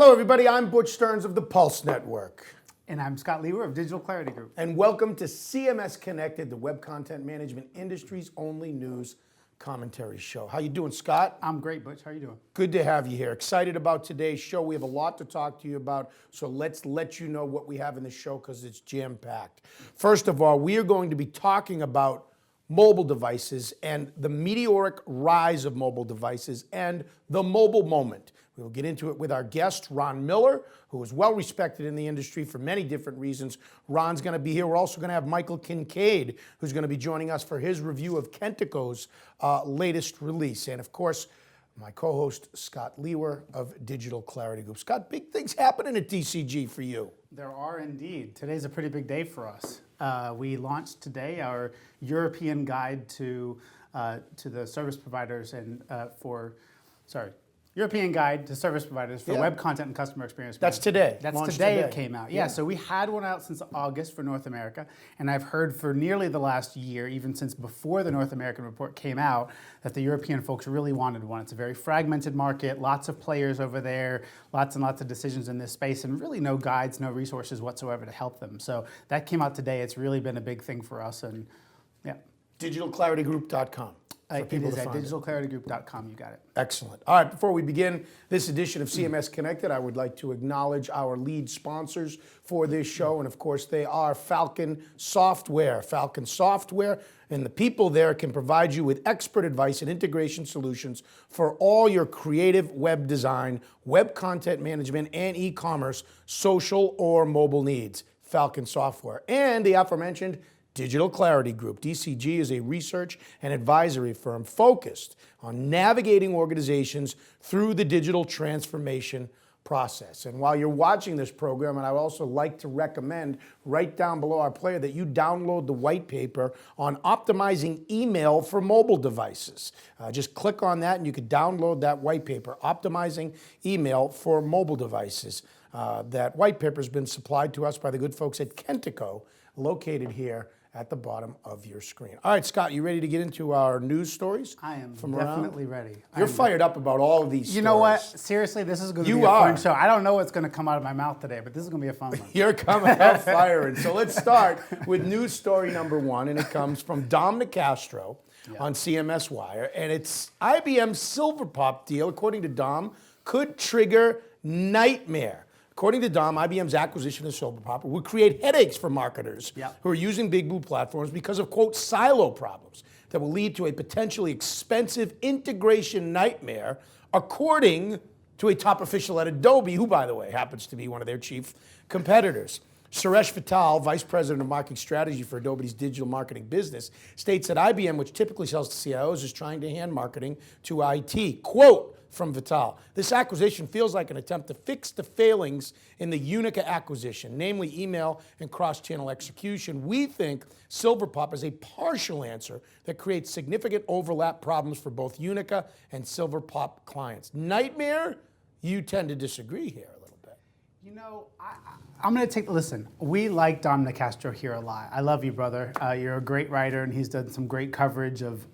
Hello, everybody. I'm Butch Stearns of the Pulse Network. And I'm Scott Lewer of Digital Clarity Group. And welcome to CMS-Connected, the web content management industry's only news commentary show. How you doing, Scott? I'm great, Butch. How are you doing? Good to have you here. Excited about today's show. We have a lot to talk to you about, so let's let you know what we have in the show because it's jam-packed. First of all, we are going to be talking about mobile devices and the meteoric rise of mobile devices and the mobile moment. We will get into it with our guest, Ron Miller, who is well respected in the industry for many different reasons. Ron's going to be here. We're also going to have Michael Kincaid, who's going to be joining us for his review of Kentico's latest release. And of course, my co-host, Scott Lewer of Digital Clarity Group. Scott, big things happening at DCG for you. There are indeed. Today's a pretty big day for us. We launched today our European guide to the service providers and European Guide to Service Providers for Web Content and Customer Experience. That's today. That's today it came out. Yeah, so we had one out since August for North America, and I've heard for nearly the last year, even since before the North American report came out, that the European folks really wanted one. It's a very fragmented market, lots of players over there, lots and lots of decisions in this space, and really no guides, no resources whatsoever to help them. So that came out today. It's really been a big thing for us, and yeah. DigitalClarityGroup.com. It is at digitalclaritygroup.com. You got it. Excellent. All right, before we begin this edition of CMS Connected, I would like to acknowledge our lead sponsors for this show, and of course they are Falcon Software. Falcon Software, and the people there can provide you with expert advice and integration solutions for all your creative web design, web content management, and e-commerce, social or mobile needs. Falcon Software. And the aforementioned Digital Clarity Group. DCG is a research and advisory firm focused on navigating organizations through the digital transformation process. And while you're watching this program, and I would also like to recommend right down below our player that you download the white paper on optimizing email for mobile devices. Just click on that and you can download that white paper, Optimizing Email for Mobile Devices. That white paper has been supplied to us by the good folks at Kentico, located here at the bottom of your screen. All right, Scott, you ready to get into our news stories? I am definitely ready. You're fired up about all of these stories. You know what? Seriously, this is going to be a fun show. I don't know what's going to come out of my mouth today, but this is going to be a fun one. You're coming out firing. So let's start with news story number one, and it comes from Dom Nicastro on CMS Wire, and it's IBM's Silverpop deal, according to Dom, could trigger nightmare. According to Dom, IBM's acquisition of Silverpop would create headaches for marketers who are using Big Blue platforms because of, quote, silo problems that will lead to a potentially expensive integration nightmare, according to a top official at Adobe, who, by the way, happens to be one of their chief competitors. Suresh Vittal, Vice President of Marketing Strategy for Adobe's digital marketing business, states that IBM, which typically sells to CIOs, is trying to hand marketing to IT. Quote from Vittal, this acquisition feels like an attempt to fix the failings in the Unica acquisition, namely email and cross-channel execution. We think Silverpop is a partial answer that creates significant overlap problems for both Unica and Silverpop clients. Nightmare? You tend to disagree here. You know, I'm going to listen, we like Dom Nicastro here a lot. I love you, brother. You're a great writer, and he's done some great coverage of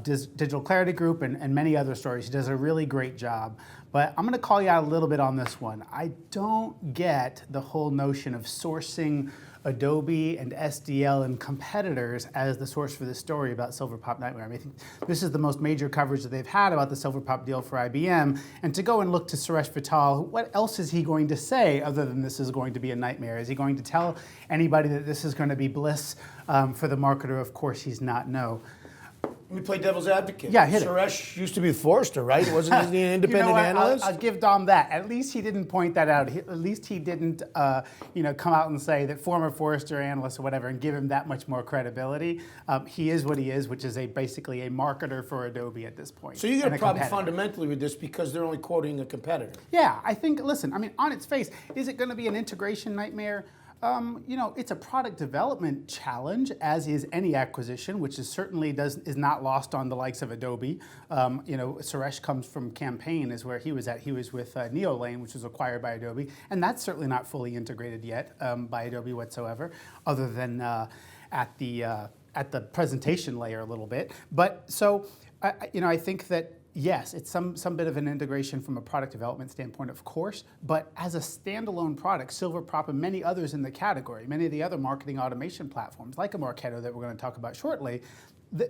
Digital Clarity Group and many other stories. He does a really great job. But I'm going to call you out a little bit on this one. I don't get the whole notion of sourcing Adobe and SDL and competitors as the source for this story about Silverpop Nightmare. I mean, I think this is the most major coverage that they've had about the Silverpop deal for IBM. And to go and look to Suresh Vittal, what else is he going to say other than this is going to be a nightmare? Is he going to tell anybody that this is going to be bliss for the marketer? Of course he's not, no. Let me play devil's advocate. Yeah, hit it. Suresh used to be with Forrester, right? Wasn't he an independent analyst? I'll give Dom that. At least he didn't point that out. At least he didn't, come out and say that former Forrester analyst or whatever, and give him that much more credibility. He is what he is, which is basically a marketer for Adobe at this point. So you get a problem fundamentally with this because they're only quoting a competitor. Yeah, I think. Listen, I mean, on its face, is it going to be an integration nightmare? It's a product development challenge, as is any acquisition, which is certainly is not lost on the likes of Adobe. Suresh comes from Campaign, is where he was at. He was with Neolane, which was acquired by Adobe, and that's certainly not fully integrated yet by Adobe whatsoever, other than at the presentation layer a little bit. But so, I think that Yes, it's some bit of an integration from a product development standpoint, of course, but as a standalone product, Silverpop and many others in the category, many of the other marketing automation platforms, like a Marketo that we're going to talk about shortly,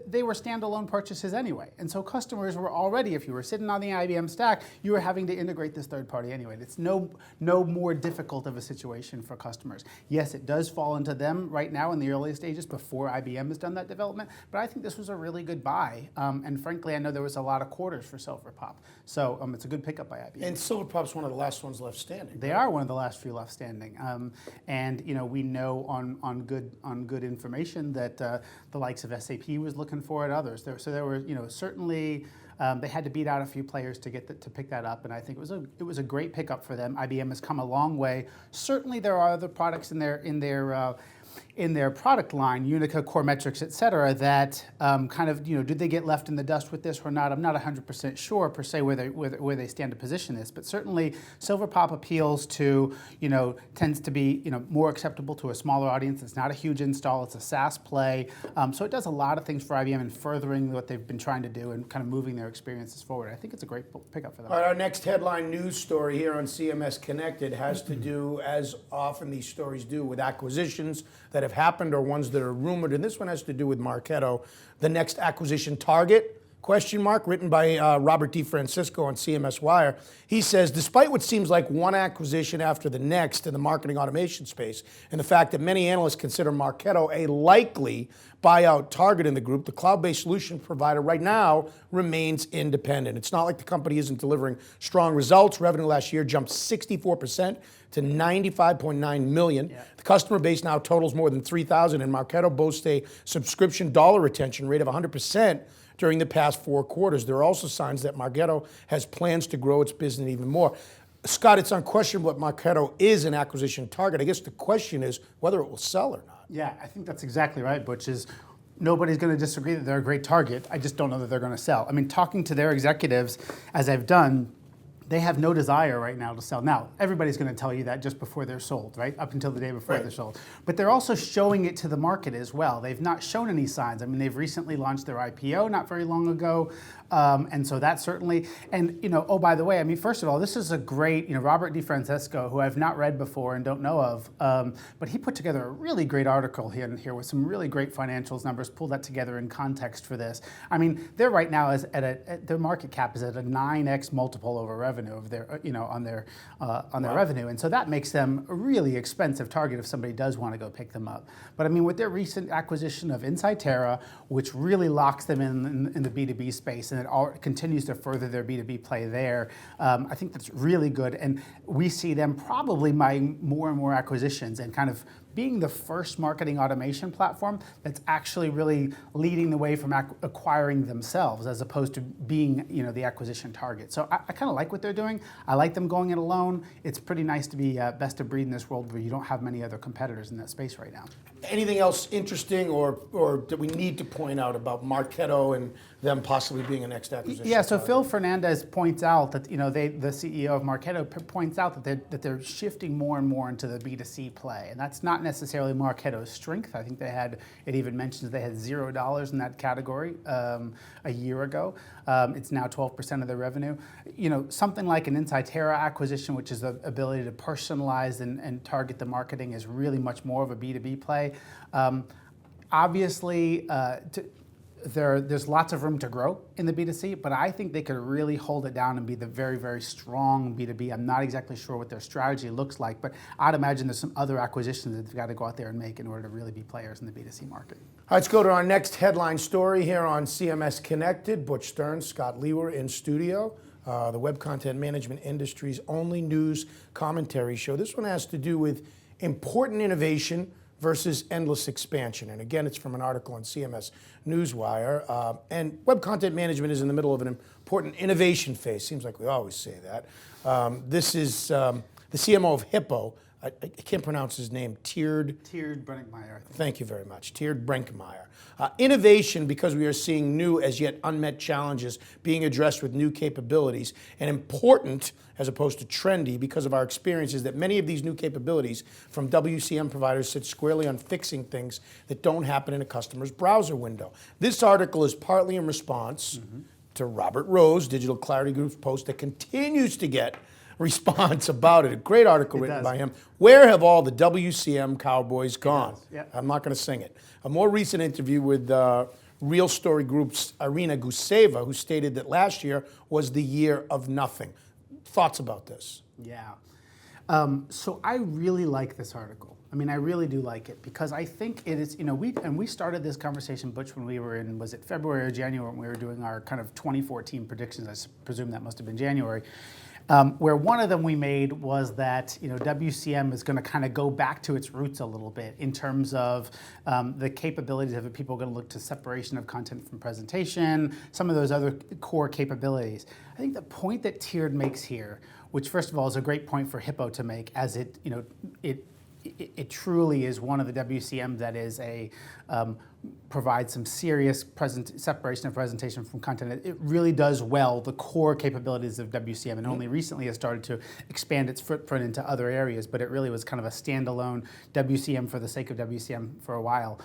they were standalone purchases anyway. And so customers were already, if you were sitting on the IBM stack, you were having to integrate this third party anyway. It's no more difficult of a situation for customers. Yes, it does fall into them right now in the early stages before IBM has done that development, but I think this was a really good buy. And frankly, I know there was a lot of quarters for Silverpop. So it's a good pickup by IBM. And Silverpop's one of the last ones left standing. They are one of the last few left standing. And we know on good information that the likes of SAP was looking for it, others. There were certainly they had to beat out a few players to pick that up, and I think it was a great pickup for them. IBM has come a long way. Certainly, there are other products in their product line, Unica, Coremetrics, et cetera, that kind of, did they get left in the dust with this or not? I'm not 100% sure per se where they stand to position this, but certainly Silverpop appeals to, tends to be, more acceptable to a smaller audience. It's not a huge install, it's a SaaS play. So it does a lot of things for IBM in furthering what they've been trying to do and kind of moving their experiences forward. I think it's a great pickup for them. All right, our next headline news story here on CMS-Connected has to do, as often these stories do, with acquisitions that have happened or ones that are rumored, and this one has to do with Marketo, the next acquisition target, question mark, written by Robert DeFrancisco on CMS Wire. He says, despite what seems like one acquisition after the next in the marketing automation space, and the fact that many analysts consider Marketo a likely buyout target in the group, the cloud-based solution provider right now remains independent. It's not like the company isn't delivering strong results. Revenue last year jumped 64% to $95.9 million. Yeah. The customer base now totals more than 3,000, and Marketo boasts a subscription dollar retention rate of 100% during the past 4 quarters. There are also signs that Marketo has plans to grow its business even more. Scott, it's unquestionable that Marketo is an acquisition target. I guess the question is whether it will sell or not. Yeah, I think that's exactly right, Butch, is nobody's going to disagree that they're a great target. I just don't know that they're going to sell. I mean, talking to their executives, as I've done, they have no desire right now to sell. Now, everybody's going to tell you that just before they're sold, right? Up until the day before they're sold. But they're also showing it to the market as well. They've not shown any signs. I mean, they've recently launched their IPO not very long ago. And so that certainly, and oh, by the way, I mean, first of all, this is a great, Robert DeFrancisco, who I've not read before and don't know of, but he put together a really great article here with some really great financials numbers, pulled that together in context for this. I mean, they're right now their market cap is at a 9x multiple over revenue of their, on their revenue, and so that makes them a really expensive target if somebody does want to go pick them up. But I mean, with their recent acquisition of Insightera, which really locks them in the B2B space, and it continues to further their B2B play there. I think that's really good, and we see them probably buying more and more acquisitions and kind of being the first marketing automation platform that's actually really leading the way from acquiring themselves as opposed to being the acquisition target. So I kind of like what they're doing. I like them going it alone. It's pretty nice to be best of breed in this world where you don't have many other competitors in that space right now. Anything else interesting or that we need to point out about Marketo and them possibly being a next acquisition? Yeah, so Phil Fernandez points out that the CEO of Marketo points out that they're shifting more and more into the B2C play, and that's not necessarily Marketo's strength. I think it even mentions they had $0 in that category a year ago. It's now 12% of their revenue. Something like an Insightera acquisition, which is the ability to personalize and target the marketing, is really much more of a B2B play. Obviously, there's lots of room to grow in the B2C, but I think they could really hold it down and be the very, very strong B2B. I'm not exactly sure what their strategy looks like, but I'd imagine there's some other acquisitions that they've got to go out there and make in order to really be players in the B2C market. All right, let's go to our next headline story here on CMS Connected. Butch Stern, Scott Lewer in studio. The web content management industry's only news commentary show. This one has to do with important innovation versus endless expansion. And again, it's from an article on CMS Newswire. And web content management is in the middle of an important innovation phase. Seems like we always say that. This is the CMO of Hippo. I can't pronounce his name. Tiered Brinkmeyer. Thank you very much. Tiered Brinkmeyer. Innovation, because we are seeing new as yet unmet challenges being addressed with new capabilities, and important as opposed to trendy because of our experiences that many of these new capabilities from WCM providers sit squarely on fixing things that don't happen in a customer's browser window. This article is partly in response to Robert Rose, Digital Clarity Group's post that continues to get response about it. A great article written by him. Where have all the WCM cowboys gone? Yeah. I'm not going to sing it. A more recent interview with Real Story Group's Irina Guseva, who stated that last year was the year of nothing. Thoughts about this? Yeah. So I really like this article. I mean, I really do like it because I think it is, we started this conversation, Butch, when we were in, was it February or January, when we were doing our kind of 2014 predictions. I presume that must have been January. Where one of them we made was that WCM is going to kind of go back to its roots a little bit in terms of the capabilities of it. People are going to look to separation of content from presentation, some of those other core capabilities. I think the point that Tiered makes here, which first of all is a great point for Hippo to make, as it truly is one of the WCMs that is provides some serious separation of presentation from content. It really does well the core capabilities of WCM, and only recently has started to expand its footprint into other areas, but it really was kind of a standalone WCM for the sake of WCM for a while.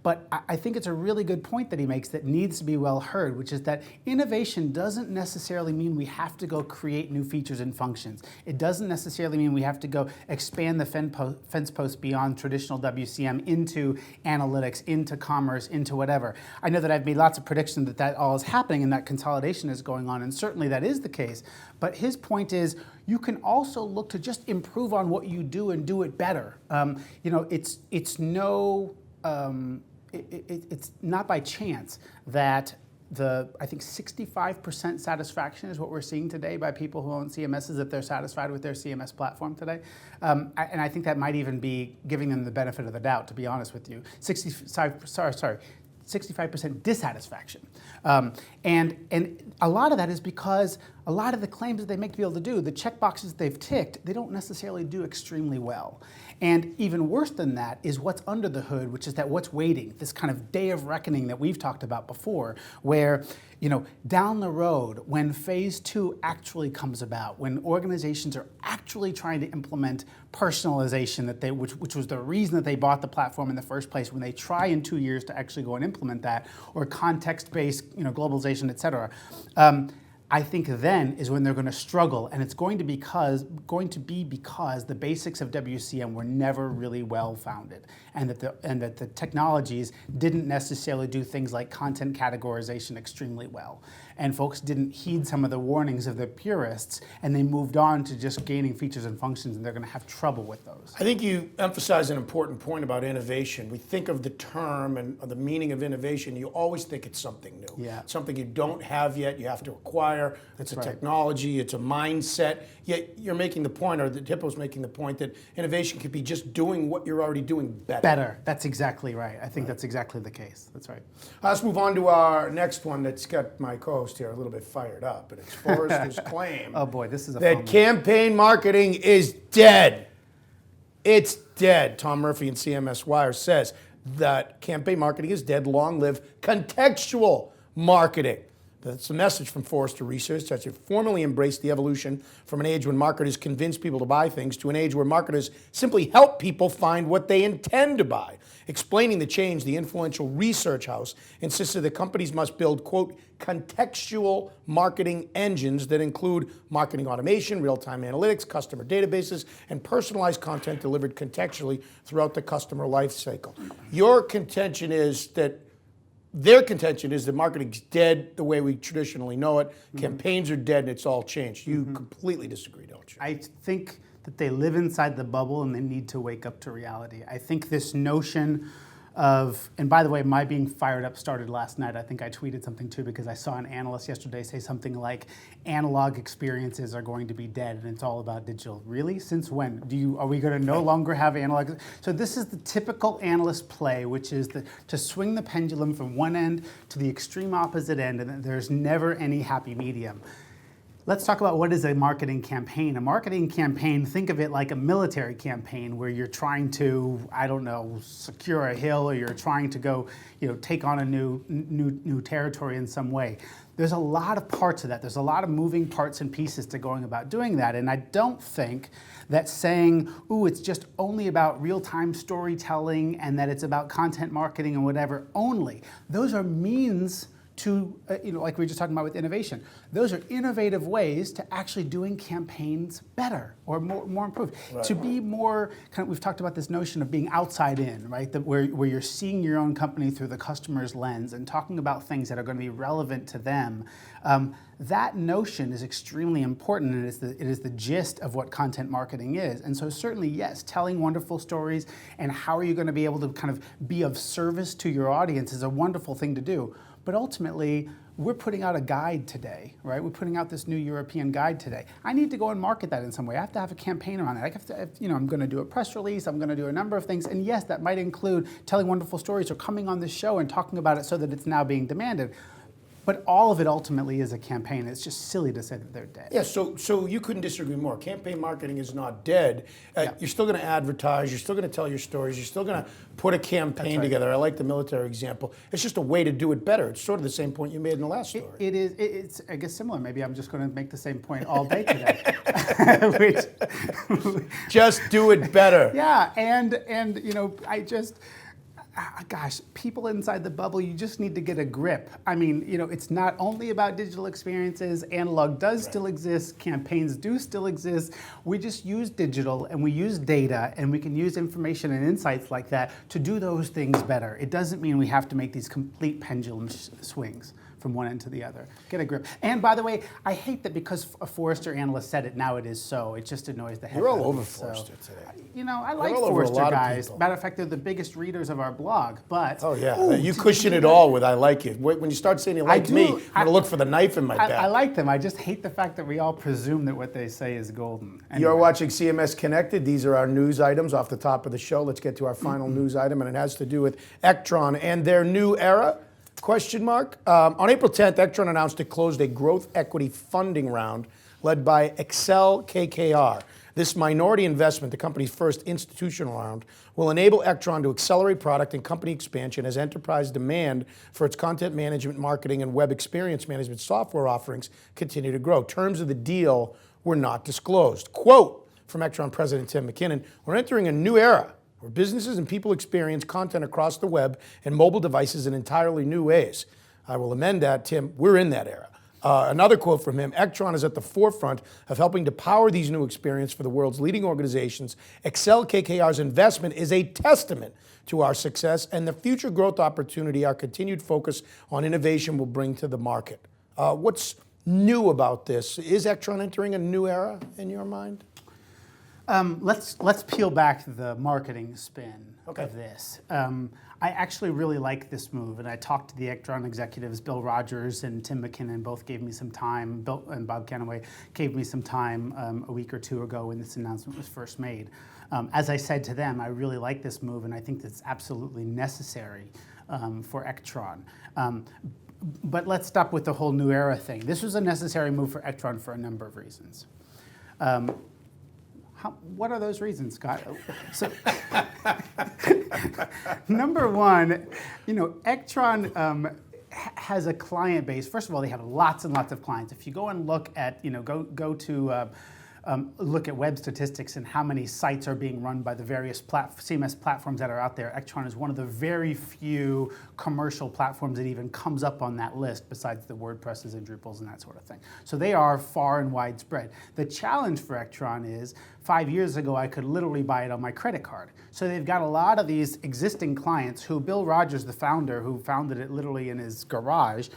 But I think it's a really good point that he makes that needs to be well heard, which is that innovation doesn't necessarily mean we have to go create new features and functions. It doesn't necessarily mean we have to go expand the fence post beyond traditional WCM into analytics, into commerce, into whatever. I know that I've made lots of predictions that all is happening and that consolidation is going on, and certainly that is the case. But his point is you can also look to just improve on what you do and do it better. It's not by chance that I think 65% satisfaction is what we're seeing today by people who own CMSs, that they're satisfied with their CMS platform today. And I think that might even be giving them the benefit of the doubt, to be honest with you. 65% dissatisfaction. And a lot of that is because a lot of the claims that they make to be able to do, the checkboxes they've ticked, they don't necessarily do extremely well. And even worse than that is what's under the hood, which is that what's waiting, this kind of day of reckoning that we've talked about before, where down the road, when phase 2 actually comes about, when organizations are actually trying to implement personalization, which was the reason that they bought the platform in the first place, when they try in 2 years to actually go and implement that, or context-based globalization, et cetera, I think then is when they're going to struggle, and it's going to be because the basics of WCM were never really well founded, and that the technologies didn't necessarily do things like content categorization extremely well, and folks didn't heed some of the warnings of the purists, and they moved on to just gaining features and functions, and they're going to have trouble with those. I think you emphasize an important point about innovation. We think of the term and the meaning of innovation. You always think it's something new, something you don't have yet, you have to acquire. It's a technology, it's a mindset. Yet you're making the point, or the Hippo's making the point, that innovation could be just doing what you're already doing better. That's exactly right. I think that's exactly the case. That's right. Let's move on to our next one that's got my co-host here a little bit fired up, and it's Forrester's claim. Oh boy, this is that campaign marketing is dead. It's dead. Tom Murphy in CMS Wire says that campaign marketing is dead. Long live contextual marketing. That's a message from Forrester Research that you formally embrace the evolution from an age when marketers convince people to buy things to an age where marketers simply help people find what they intend to buy. Explaining the change, the influential research house insisted that companies must build, quote, contextual marketing engines that include marketing automation, real-time analytics, customer databases, and personalized content delivered contextually throughout the customer life cycle. Your contention is that Their contention is that marketing's dead the way we traditionally know it. Campaigns are dead and it's all changed. You completely disagree, don't you? I think that they live inside the bubble and they need to wake up to reality. I think this notion of, and by the way, my being fired up started last night. I think I tweeted something too because I saw an analyst yesterday say something like analog experiences are going to be dead and it's all about digital. Really? Since when? Are we going to no longer have analog? So this is the typical analyst play, which is to swing the pendulum from one end to the extreme opposite end, and there's never any happy medium. Let's talk about what is a marketing campaign. A marketing campaign, think of it like a military campaign where you're trying to, I don't know, secure a hill, or you're trying to go, take on a new territory in some way. There's a lot of parts of that. There's a lot of moving parts and pieces to going about doing that. And I don't think that saying, ooh, it's just only about real-time storytelling and that it's about content marketing and whatever only. Those are means to, like we were just talking about with innovation. Those are innovative ways to actually doing campaigns better or more improved. Right. To be more, we've talked about this notion of being outside in, right? Where you're seeing your own company through the customer's lens and talking about things that are going to be relevant to them. That notion is extremely important, and it is the gist of what content marketing is. And so certainly, yes, telling wonderful stories and how are you going to be able to kind of be of service to your audience is a wonderful thing to do. But ultimately, we're putting out a guide today, right? We're putting out this new European guide today. I need to go and market that in some way. I have to have a campaign around it. I have to, I'm going to do a press release. I'm going to do a number of things. And yes, that might include telling wonderful stories or coming on this show and talking about it so that it's now being demanded. But all of it ultimately is a campaign. It's just silly to say that they're dead. Yeah, so you couldn't disagree more. Campaign marketing is not dead. You're still going to advertise. You're still going to tell your stories. You're still going to put a campaign together. I like the military example. It's just a way to do it better. It's sort of the same point you made in the last story. It's I guess, similar. Maybe I'm just going to make the same point all day today. Just do it better. Yeah, and I just... Gosh, people inside the bubble, you just need to get a grip. I mean, it's not only about digital experiences. Analog does still exist. Campaigns do still exist. We just use digital and we use data and we can use information and insights like that to do those things better. It doesn't mean we have to make these complete pendulum swings from one end to the other. Get a grip. And by the way, I hate that because a Forrester analyst said it, now it is so. It just annoys the heck out of me. You're all over Forrester today. I like Forrester guys. Matter of fact, they're the biggest readers of our blog, but... Oh yeah, you cushion it all with I like you. When you start saying you like me, I'm going to look for the knife in my back. I like them. I just hate the fact that we all presume that what they say is golden. Anyway. You're watching CMS-Connected. These are our news items off the top of the show. Let's get to our final news item, and it has to do with Ektron and their new era. Question mark. On April 10th, Ektron announced it closed a growth equity funding round led by Accel KKR. This minority investment, the company's first institutional round, will enable Ektron to accelerate product and company expansion as enterprise demand for its content management, marketing, and web experience management software offerings continue to grow. Terms of the deal were not disclosed. Quote from Ektron President Tim McKinnon, "We're entering a new era where businesses and people experience content across the web and mobile devices in entirely new ways." I will amend that, Tim. We're in that era. Another quote from him, "Ektron is at the forefront of helping to power these new experiences for the world's leading organizations. Accel KKR's investment is a testament to our success and the future growth opportunity our continued focus on innovation will bring to the market." What's new about this? Is Ektron entering a new era in your mind? Let's peel back the marketing spin of this. I actually really like this move, and I talked to the Ektron executives, Bill Rogers and Tim McKinnon, both gave me some time. Bill and Bob Canaway gave me some time a week or two ago when this announcement was first made. As I said to them, I really like this move, and I think that's absolutely necessary for Ektron. But let's stop with the whole new era thing. This was a necessary move for Ektron for a number of reasons. What are those reasons, Scott? So, number one, Ektron has a client base. First of all, they have lots and lots of clients. If you go and look at, go to look at web statistics and how many sites are being run by the various CMS platforms that are out there, Ektron is one of the very few commercial platforms that even comes up on that list besides the WordPresses and Drupals and that sort of thing. So they are far and widespread. The challenge for Ektron is 5 years ago, I could literally buy it on my credit card. So they've got a lot of these existing clients who Bill Rogers, the founder, who founded it literally in his garage,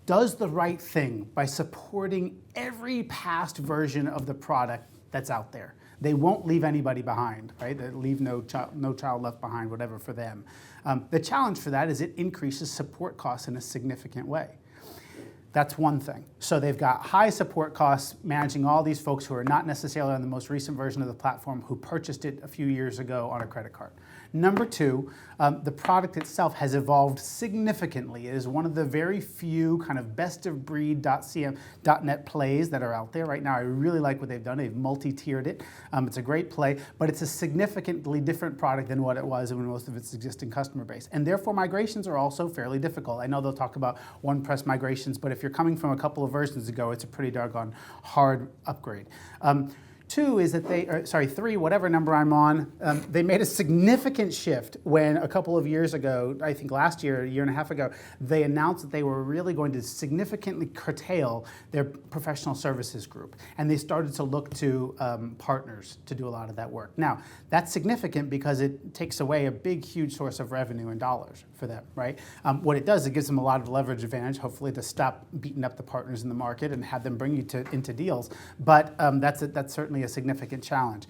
does the right thing by supporting every past version of the product that's out there. They won't leave anybody behind, right? They leave no child left behind, whatever for them. The challenge for that is it increases support costs in a significant way. That's one thing. So they've got high support costs managing all these folks who are not necessarily on the most recent version of the platform who purchased it a few years ago on a credit card. Number two, the product itself has evolved significantly. It is one of the very few kind of best-of-breed.net plays that are out there right now. I really like what they've done. They've multi-tiered it. It's a great play, but it's a significantly different product than what it was in most of its existing customer base. And therefore, migrations are also fairly difficult. I know they'll talk about one-press migrations, but if you're coming from a couple of versions ago, it's a pretty doggone hard upgrade. Two is that three, whatever number I'm on, they made a significant shift when a couple of years ago, I think last year, a year and a half ago, they announced that they were really going to significantly curtail their professional services group. And they started to look to partners to do a lot of that work. Now, that's significant because it takes away a big, huge source of revenue in dollars for them, right? What it does, it gives them a lot of leverage advantage, hopefully to stop beating up the partners in the market and have them bring you into deals. But that's certainly a significant challenge.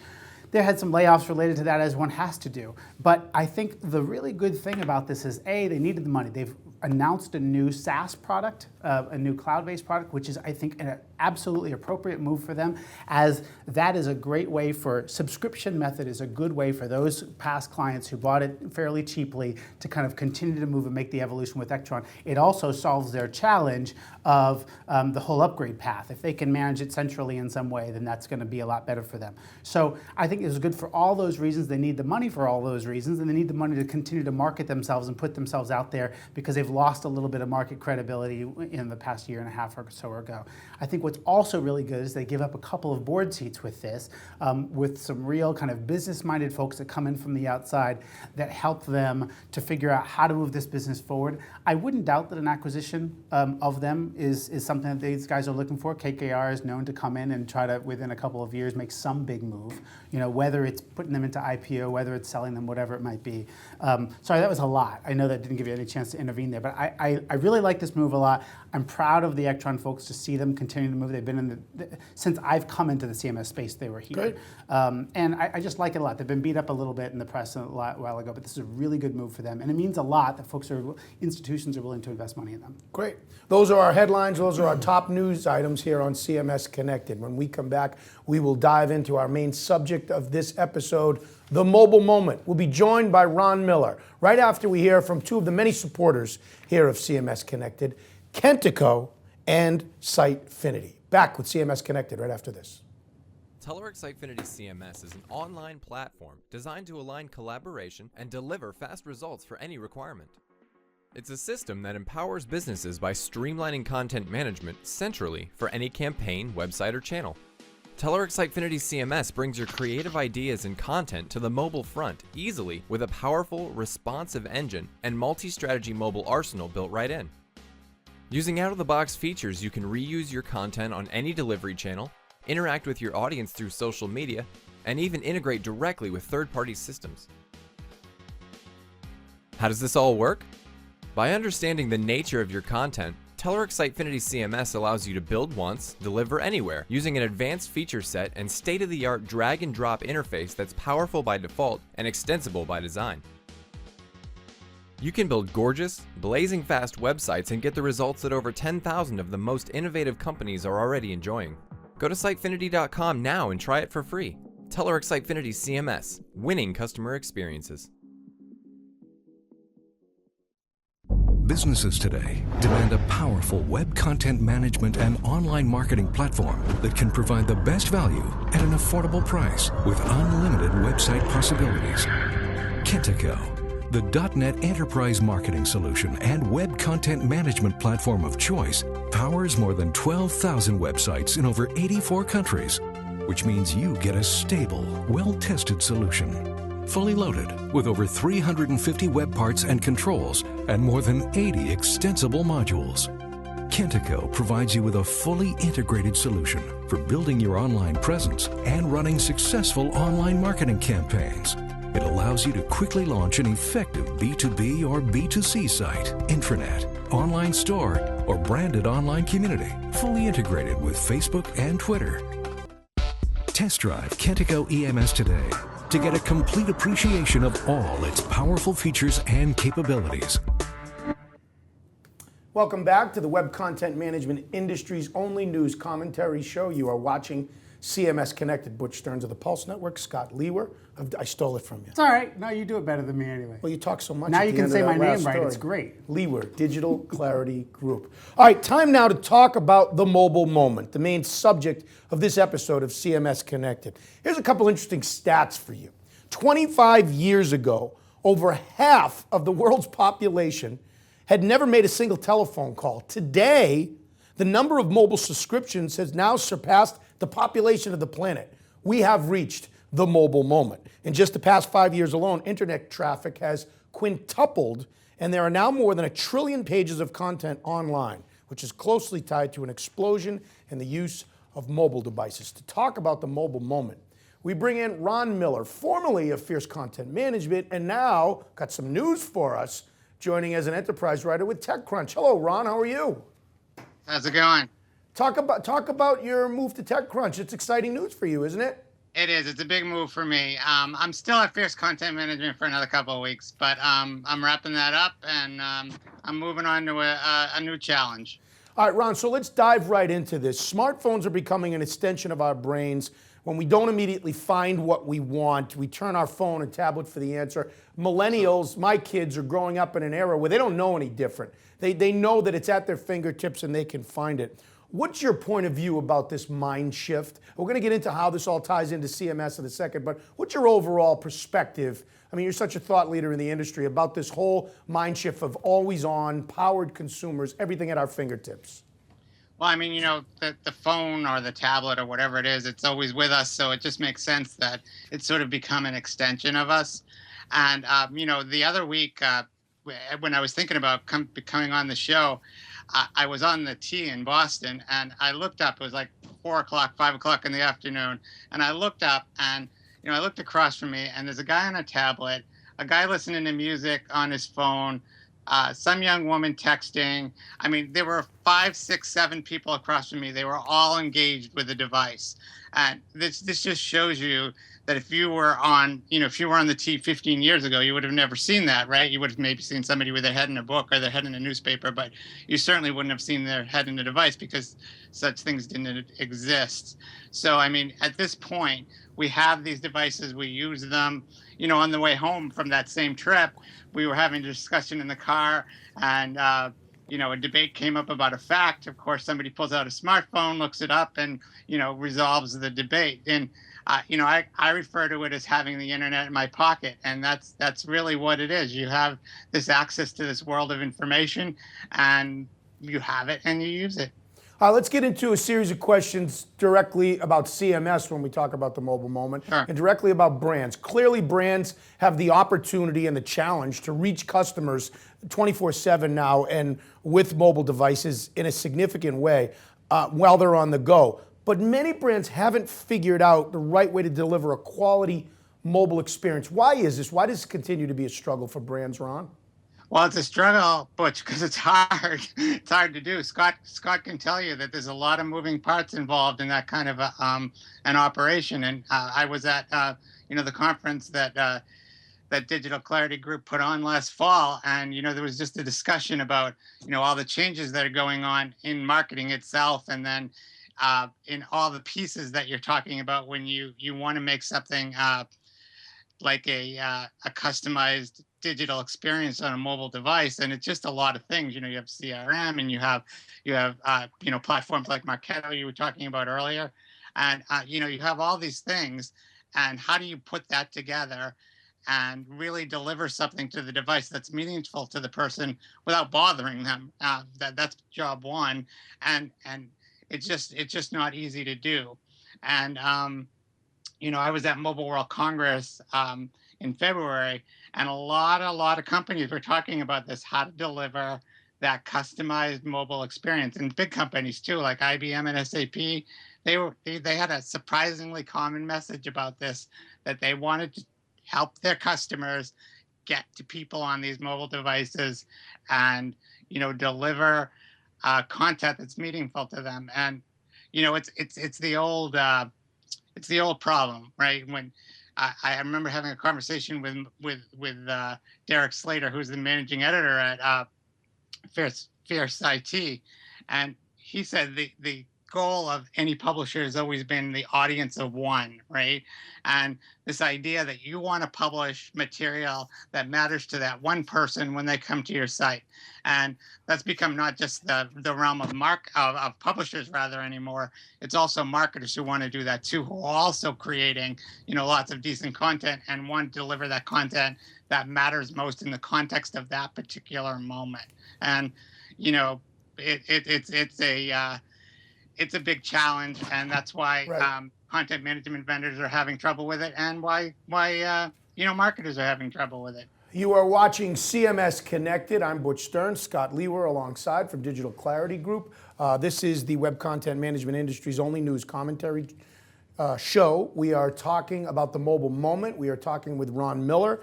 They had some layoffs related to that, as one has to do. But I think the really good thing about this is, A, they needed the money. They've announced a new SaaS product, a new cloud-based product, which is, I think, an absolutely appropriate move for them, as that is a great way for, subscription method is a good way for those past clients who bought it fairly cheaply to kind of continue to move and make the evolution with Ektron. It also solves their challenge of the whole upgrade path. If they can manage it centrally in some way, then that's going to be a lot better for them. So I think it's good for all those reasons. They need the money for all those reasons, and they need the money to continue to market themselves and put themselves out there because they've lost a little bit of market credibility in the past year and a half or so ago. I think what's also really good is they give up a couple of board seats with this, with some real kind of business-minded folks that come in from the outside that help them to figure out how to move this business forward. I wouldn't doubt that an acquisition of them is something that these guys are looking for. KKR is known to come in and try to, within a couple of years, make some big move. You know, whether it's putting them into IPO, whether it's selling them, whatever it might be. Sorry, that was a lot. I know that didn't give you any chance to intervene there, but I really like this move a lot. I'm proud of the Ektron folks to see them continue to move. They've been in since I've come into the CMS space, they were here. Great. And I just like it a lot. They've been beat up a little bit in the press a while ago, but this is a really good move for them. And it means a lot that institutions are willing to invest money in them. Great. Those are our headlines. Those are our top news items here on CMS Connected. When we come back, we will dive into our main subject of this episode, the mobile moment. We'll be joined by Ron Miller right after we hear from two of the many supporters here of CMS Connected, Kentico and Sitefinity. Back with CMS Connected right after this. Telework Sitefinity CMS is an online platform designed to align collaboration and deliver fast results for any requirement. It's a system that empowers businesses by streamlining content management centrally for any campaign, website, or channel. Telework Sitefinity CMS brings your creative ideas and content to the mobile front easily with a powerful, responsive engine and multi-strategy mobile arsenal built right in. Using out-of-the-box features, you can reuse your content on any delivery channel, interact with your audience through social media, and even integrate directly with third-party systems. How does this all work? By understanding the nature of your content, Telework Sitefinity CMS allows you to build once, deliver anywhere, using an advanced feature set and state-of-the-art drag-and-drop interface that's powerful by default and extensible by design. You can build gorgeous, blazing fast websites and get the results that over 10,000 of the most innovative companies are already enjoying. Go to Sitefinity.com now and try it for free. Telework Sitefinity CMS, winning customer experiences. Businesses today demand a powerful web content management and online marketing platform that can provide the best value at an affordable price with unlimited website possibilities. Kentico, the .NET Enterprise Marketing Solution and web content management platform of choice, powers more than 12,000 websites in over 84 countries, which means you get a stable, well-tested solution. Fully loaded with over 350 web parts and controls and more than 80 extensible modules. Kentico provides you with a fully integrated solution for building your online presence and running successful online marketing campaigns. It allows you to quickly launch an effective B2B or B2C site, intranet, online store, or branded online community, fully integrated with Facebook and Twitter. Test drive Kentico EMS today to get a complete appreciation of all its powerful features and capabilities. Welcome back to the web content management industry's only news commentary show. You are watching CMS Connected. Butch Stearns of the Pulse Network, Scott Lewer. I stole it from you. It's all right. No, you do it better than me anyway. Well, you talk so much. Now at you the can end say of my that name last right. story. It's great. Lewer, Digital Clarity Group. All right, time now to talk about the mobile moment, the main subject of this episode of CMS Connected. Here's a couple interesting stats for you. 25 years ago, over half of the world's population had never made a single telephone call. Today, the number of mobile subscriptions has now surpassed the population of the planet. we have reached the mobile moment. In just the past 5 years alone, internet traffic has quintupled, and there are now more than 1 trillion pages of content online, which is closely tied to an explosion in the use of mobile devices. To talk about the mobile moment, we bring in Ron Miller, formerly of Fierce Content Management, and now got some news for us, joining as an enterprise writer with TechCrunch. Hello, Ron. How are you? How's it going? Talk about your move to TechCrunch. It's exciting news for you, isn't it? It is. It's a big move for me. I'm still at Fierce Content Management for another couple of weeks, but I'm wrapping that up, and I'm moving on to a new challenge. All right, Ron, so let's dive right into this. Smartphones are becoming an extension of our brains. When we don't immediately find what we want, we turn our phone and tablet for the answer. Millennials, my kids, are growing up in an era where they don't know any different. They know that it's at their fingertips and they can find it. What's your point of view about this mind shift? We're going to get into how this all ties into CMS in a second, but what's your overall perspective? I mean, you're such a thought leader in the industry about this whole mind shift of always on, powered consumers, everything at our fingertips. Well, I mean, you know, the phone or the tablet or whatever it is, it's always with us, so it just makes sense that it's sort of become an extension of us. And, you know, the other week, when I was thinking about coming on the show, I was on the T in Boston, and I looked up. It was like 4 o'clock, 5 o'clock in the afternoon, and I looked up, and you know, I looked across from me, and there's a guy on a tablet, a guy listening to music on his phone, some young woman texting. I mean, there were 5, 6, 7 people across from me. They were all engaged with the device, and this just shows you that if you were on, you know, if you were on the T 15 years ago, you would have never seen that, right? You would have maybe seen somebody with their head in a book or their head in a newspaper, but you certainly wouldn't have seen their head in a device because such things didn't exist. So, I mean, at this point, we have these devices, we use them. You know, on the way home from that same trip, we were having a discussion in the car, and you know, a debate came up about a fact. Of course, somebody pulls out a smartphone, looks it up, and, you know, resolves the debate. And you know, I refer to it as having the internet in my pocket, and that's really what it is. You have this access to this world of information, and you have it and you use it. Let's get into a series of questions directly about CMS when we talk about the mobile moment, Sure. and directly about brands. Clearly, brands have the opportunity and the challenge to reach customers 24/7 now and with mobile devices in a significant way while they're on the go. But many brands haven't figured out the right way to deliver a quality mobile experience. Why is this? Why does it continue to be a struggle for brands, Ron? Well, it's a struggle, Butch, because it's hard. It's hard to do. Scott can tell you that there's a lot of moving parts involved in that kind of an operation. And I was at you know, the conference that that Digital Clarity Group put on last fall, and you know, there was just a discussion about, you know, all the changes that are going on in marketing itself, and then in all the pieces that you're talking about when you want to make something like a customized digital experience on a mobile device. And it's just a lot of things. You know, you have CRM, and you have you know, platforms like Marketo you were talking about earlier, and you know, you have all these things, and how do you put that together and really deliver something to the device that's meaningful to the person without bothering them? That's job one, and it's just not easy to do. And you know, I was at Mobile World Congress in February, and a lot of companies were talking about this, how to deliver that customized mobile experience. And big companies too, like IBM and SAP, they had a surprisingly common message about this, that they wanted to help their customers get to people on these mobile devices and, you know, deliver content that's meaningful to them. And you know, it's the old problem, right? When I remember having a conversation with Derek Slater, who's the managing editor at Fierce IT, and he said the goal of any publisher has always been the audience of one, right? And this idea that you want to publish material that matters to that one person when they come to your site. And that's become not just the realm of publishers rather anymore. It's also marketers who want to do that too, who are also creating, you know, lots of decent content and want to deliver that content that matters most in the context of that particular moment. And, you know, it's a big challenge, and that's why Right. content management vendors are having trouble with it, and why marketers are having trouble with it. You are watching CMS Connected. I'm Butch Stern, Scott Lewer alongside from Digital Clarity Group. This is the web content management industry's only news commentary show. We are talking about the mobile moment. We are talking with Ron Miller,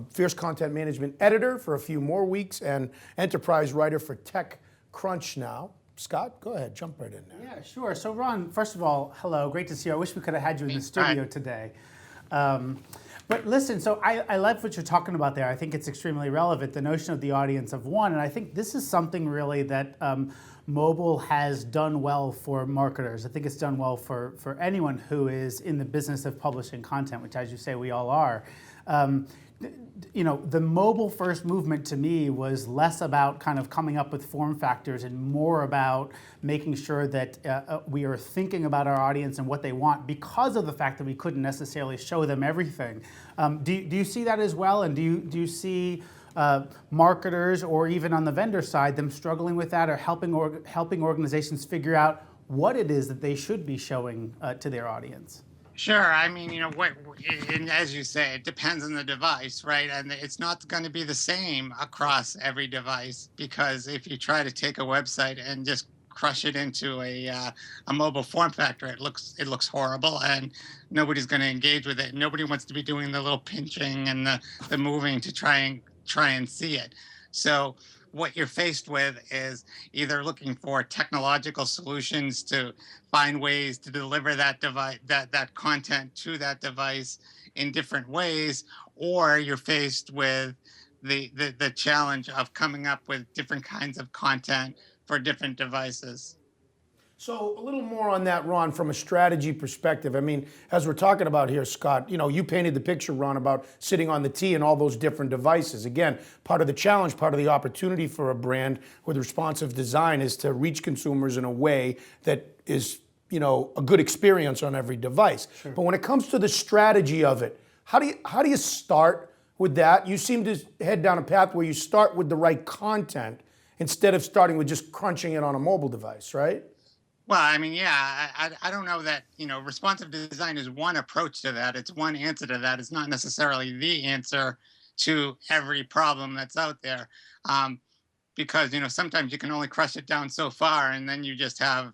fierce content management editor for a few more weeks and enterprise writer for TechCrunch now. Scott, go ahead, jump right in there. Yeah, sure. So Ron, first of all, hello, great to see you. I wish we could have had you in the studio today. But listen, so I love what you're talking about there. I think it's extremely relevant, the notion of the audience of one. And I think this is something really that mobile has done well for marketers. I think it's done well for anyone who is in the business of publishing content, which, as you say, we all are. The mobile first movement to me was less about kind of coming up with form factors and more about making sure that we are thinking about our audience and what they want because of the fact that we couldn't necessarily show them everything. Do you see that as well? And do you see marketers or even on the vendor side them struggling with that or helping organizations figure out what it is that they should be showing to their audience? Sure. I mean, and as you say, it depends on the device, right? And it's not going to be the same across every device, because if you try to take a website and just crush it into a mobile form factor, it looks horrible, and nobody's going to engage with it. Nobody wants to be doing the little pinching and the moving to try and see it. So what you're faced with is either looking for technological solutions to find ways to deliver that device, that content to that device in different ways, or you're faced with the challenge of coming up with different kinds of content for different devices. So a little more on that, Ron, from a strategy perspective. I mean, as we're talking about here, Scott, you painted the picture, Ron, about sitting on the T and all those different devices. Again, part of the challenge, part of the opportunity for a brand with responsive design is to reach consumers in a way that is, a good experience on every device. Sure. But when it comes to the strategy of it, how do you start with that? You seem to head down a path where you start with the right content instead of starting with just crunching it on a mobile device, right? Well, I mean, yeah, I don't know that, responsive design is one approach to that. It's one answer to that. It's not necessarily the answer to every problem that's out there. Because, sometimes you can only crush it down so far, and then you just have,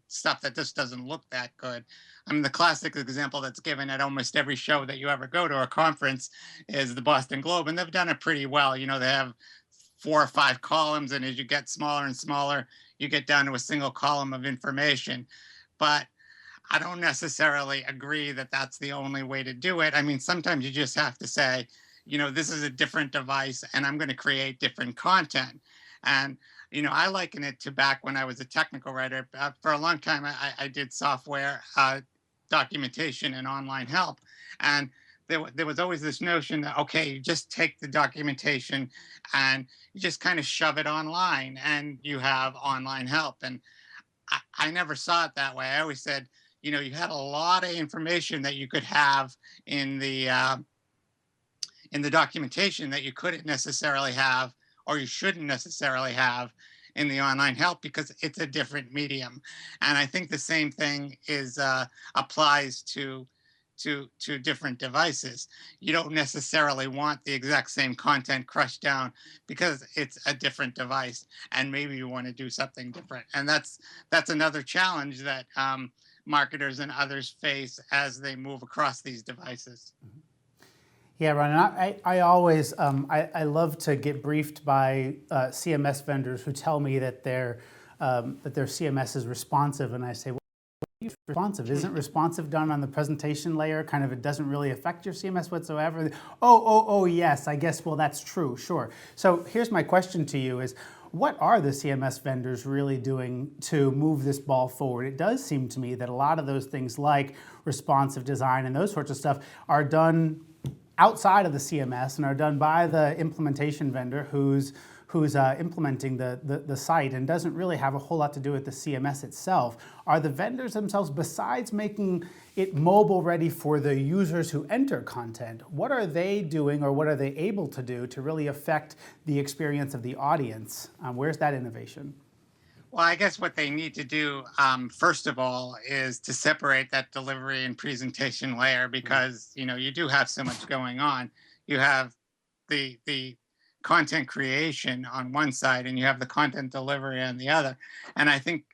stuff that just doesn't look that good. I mean, the classic example that's given at almost every show that you ever go to, or conference, is the Boston Globe, and they've done it pretty well. They have 4 or 5 columns, and as you get smaller and smaller, you get down to a single column of information. But I don't necessarily agree that that's the only way to do it. I mean, sometimes you just have to say, this is a different device and I'm going to create different content. And, I liken it to back when I was a technical writer. For a long time, I did software documentation and online help. And there was always this notion that, okay, you just take the documentation and you just kind of shove it online and you have online help. And I never saw it that way. I always said, you had a lot of information that you could have in the documentation that you couldn't necessarily have, or you shouldn't necessarily have in the online help, because it's a different medium. And I think the same thing applies to different devices. You don't necessarily want the exact same content crushed down because it's a different device, and maybe you want to do something different. And that's another challenge that marketers and others face as they move across these devices. Yeah, Ron, I always, I love to get briefed by CMS vendors who tell me that their CMS is responsive, and I say, responsive? Isn't responsive done on the presentation layer? Kind of, it doesn't really affect your CMS whatsoever. Oh, yes, I guess, well, that's true, sure. So here's my question to you is, what are the CMS vendors really doing to move this ball forward? It does seem to me that a lot of those things like responsive design and those sorts of stuff are done outside of the CMS and are done by the implementation vendor who's implementing the site and doesn't really have a whole lot to do with the CMS itself. Are the vendors themselves, besides making it mobile ready for the users who enter content, what are they doing or what are they able to do to really affect the experience of the audience? Where's that innovation? Well, I guess what they need to do, first of all, is to separate that delivery and presentation layer because you do have so much going on. You have the content creation on one side, and you have the content delivery on the other. And I think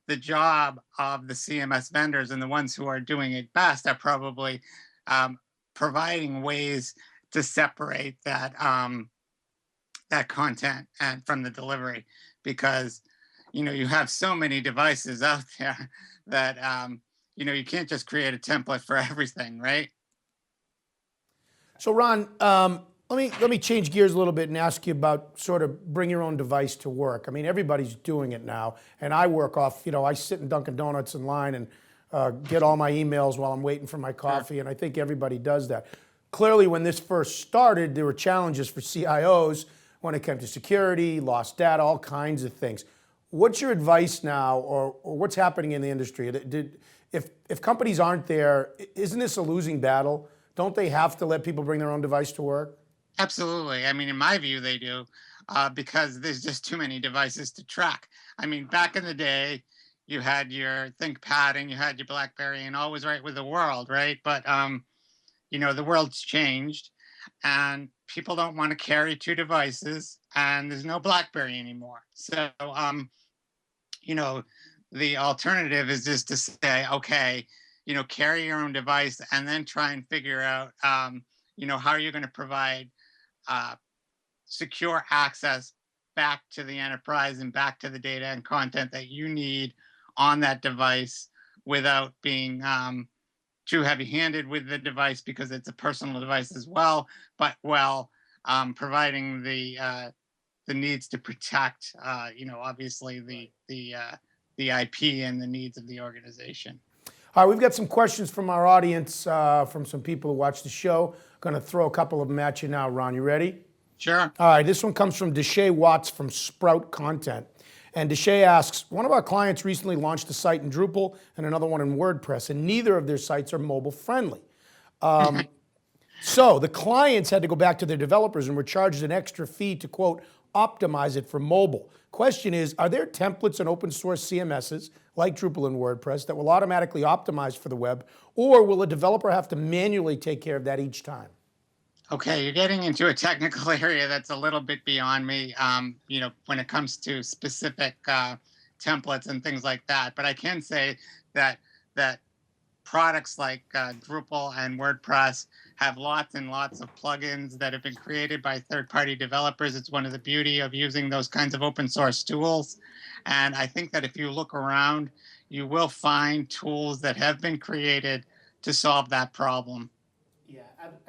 the job of the CMS vendors and the ones who are doing it best are probably providing ways to separate that content and from the delivery because you have so many devices out there that you can't just create a template for everything, right? So Ron, let me change gears a little bit and ask you about sort of bring your own device to work. I mean, everybody's doing it now, and I work off. I sit in Dunkin' Donuts in line and get all my emails while I'm waiting for my coffee, and I think everybody does that. Clearly, when this first started, there were challenges for CIOs when it came to security, lost data, all kinds of things. What's your advice now, or what's happening in the industry? If companies aren't there, isn't this a losing battle? Don't they have to let people bring their own device to work? Absolutely. I mean, in my view, they do because there's just too many devices to track. I mean, back in the day, you had your ThinkPad and you had your BlackBerry and all was right with the world, right? But the world's changed, and people don't want to carry two devices, and there's no BlackBerry anymore. So the alternative is just to say, okay, carry your own device and then try and figure out, how you're going to provide secure access back to the enterprise and back to the data and content that you need on that device without being too heavy-handed with the device because it's a personal device as well, but providing the needs to protect, obviously the IP and the needs of the organization. All right, we've got some questions from our audience, from some people who watch the show. Going to throw a couple of them at you now, Ron. You ready? Sure. All right, this one comes from Deshay Watts from Sprout Content. And Deshay asks, one of our clients recently launched a site in Drupal and another one in WordPress, and neither of their sites are mobile friendly. So the clients had to go back to their developers and were charged an extra fee to, quote, optimize it for mobile. Question is, are there templates and open source CMSs like Drupal and WordPress that will automatically optimize for the web, or will a developer have to manually take care of that each time? Okay, you're getting into a technical area that's a little bit beyond me, when it comes to specific templates and things like that. But I can say that products like Drupal and WordPress have lots and lots of plugins that have been created by third-party developers. It's one of the beauty of using those kinds of open source tools. And I think that if you look around, you will find tools that have been created to solve that problem. Yeah,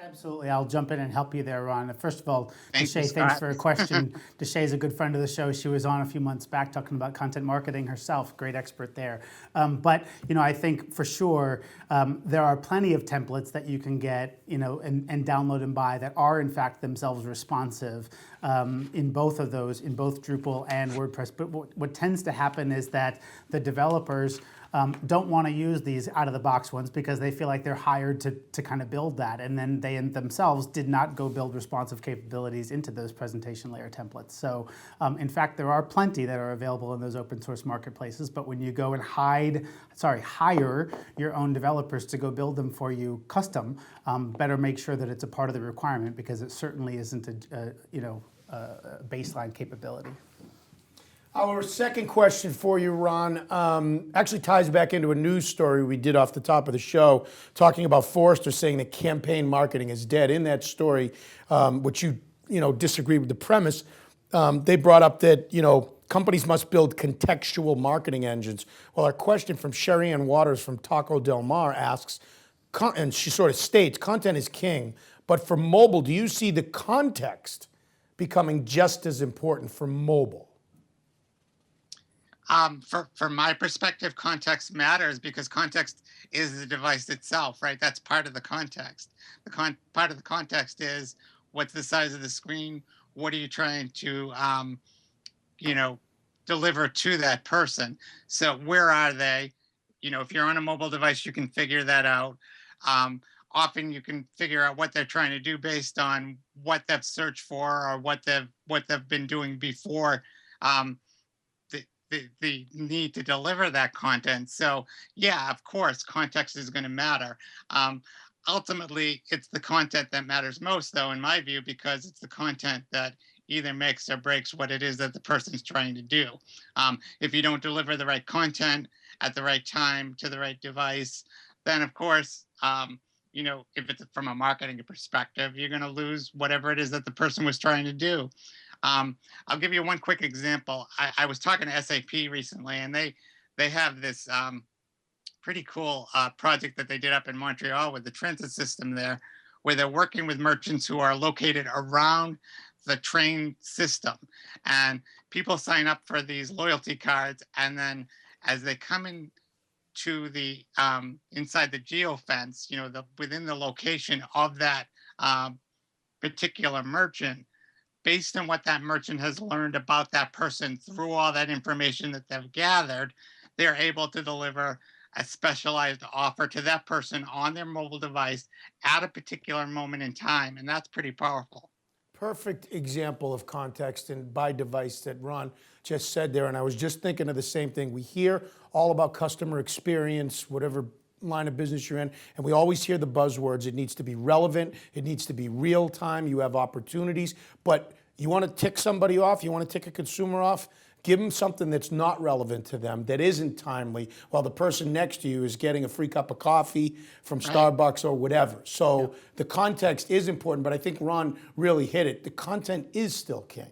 absolutely. I'll jump in and help you there, Ron. First of all, Thank you, Deshay, thanks Scott. for a question. Deshay is a good friend of the show. She was on a few months back talking about content marketing herself. Great expert there. But I think for sure there are plenty of templates that you can get, and download and buy that are in fact themselves responsive in both of those, in both Drupal and WordPress. But what tends to happen is that the developers don't want to use these out-of-the-box ones because they feel like they're hired to kind of build that, and then they themselves did not go build responsive capabilities into those presentation layer templates. So in fact, there are plenty that are available in those open source marketplaces, but when you go and hire your own developers to go build them for you custom, better make sure that it's a part of the requirement because it certainly isn't a baseline capability. Our second question for you, Ron, actually ties back into a news story we did off the top of the show, talking about Forrester saying that campaign marketing is dead. In that story, which you disagree with the premise, they brought up that companies must build contextual marketing engines. Well, our question from Sherry Ann Waters from Taco Del Mar asks, and she sort of states, content is king, but for mobile, do you see the context becoming just as important for mobile? From my perspective, context matters because context is the device itself, right? That's part of the context. Part of the context is what's the size of the screen? What are you trying to, deliver to that person? So where are they? If you're on a mobile device, you can figure that out. Often you can figure out what they're trying to do based on what they've searched for or what they've been doing before. the need to deliver that content. So yeah, of course, context is going to matter. Ultimately, it's the content that matters most, though, in my view, because it's the content that either makes or breaks what it is that the person's trying to do. If you don't deliver the right content at the right time to the right device, then of course, if it's from a marketing perspective, you're going to lose whatever it is that the person was trying to do. I'll give you one quick example. I was talking to SAP recently, and they have this pretty cool project that they did up in Montreal with the transit system there, where they're working with merchants who are located around the train system. And people sign up for these loyalty cards, and then as they come in to the inside the geofence, within the location of that particular merchant, based on what that merchant has learned about that person through all that information that they've gathered, they're able to deliver a specialized offer to that person on their mobile device at a particular moment in time. And that's pretty powerful. Perfect example of context and by device that Ron just said there. And I was just thinking of the same thing. We hear all about customer experience, whatever line of business you're in, and we always hear the buzzwords. It needs to be relevant. It needs to be real time. You have opportunities, but you want to tick somebody off, you want to tick a consumer off, give them something that's not relevant to them, that isn't timely, while the person next to you is getting a free cup of coffee from Starbucks or whatever. So the context is important, but I think Ron really hit it. The content is still king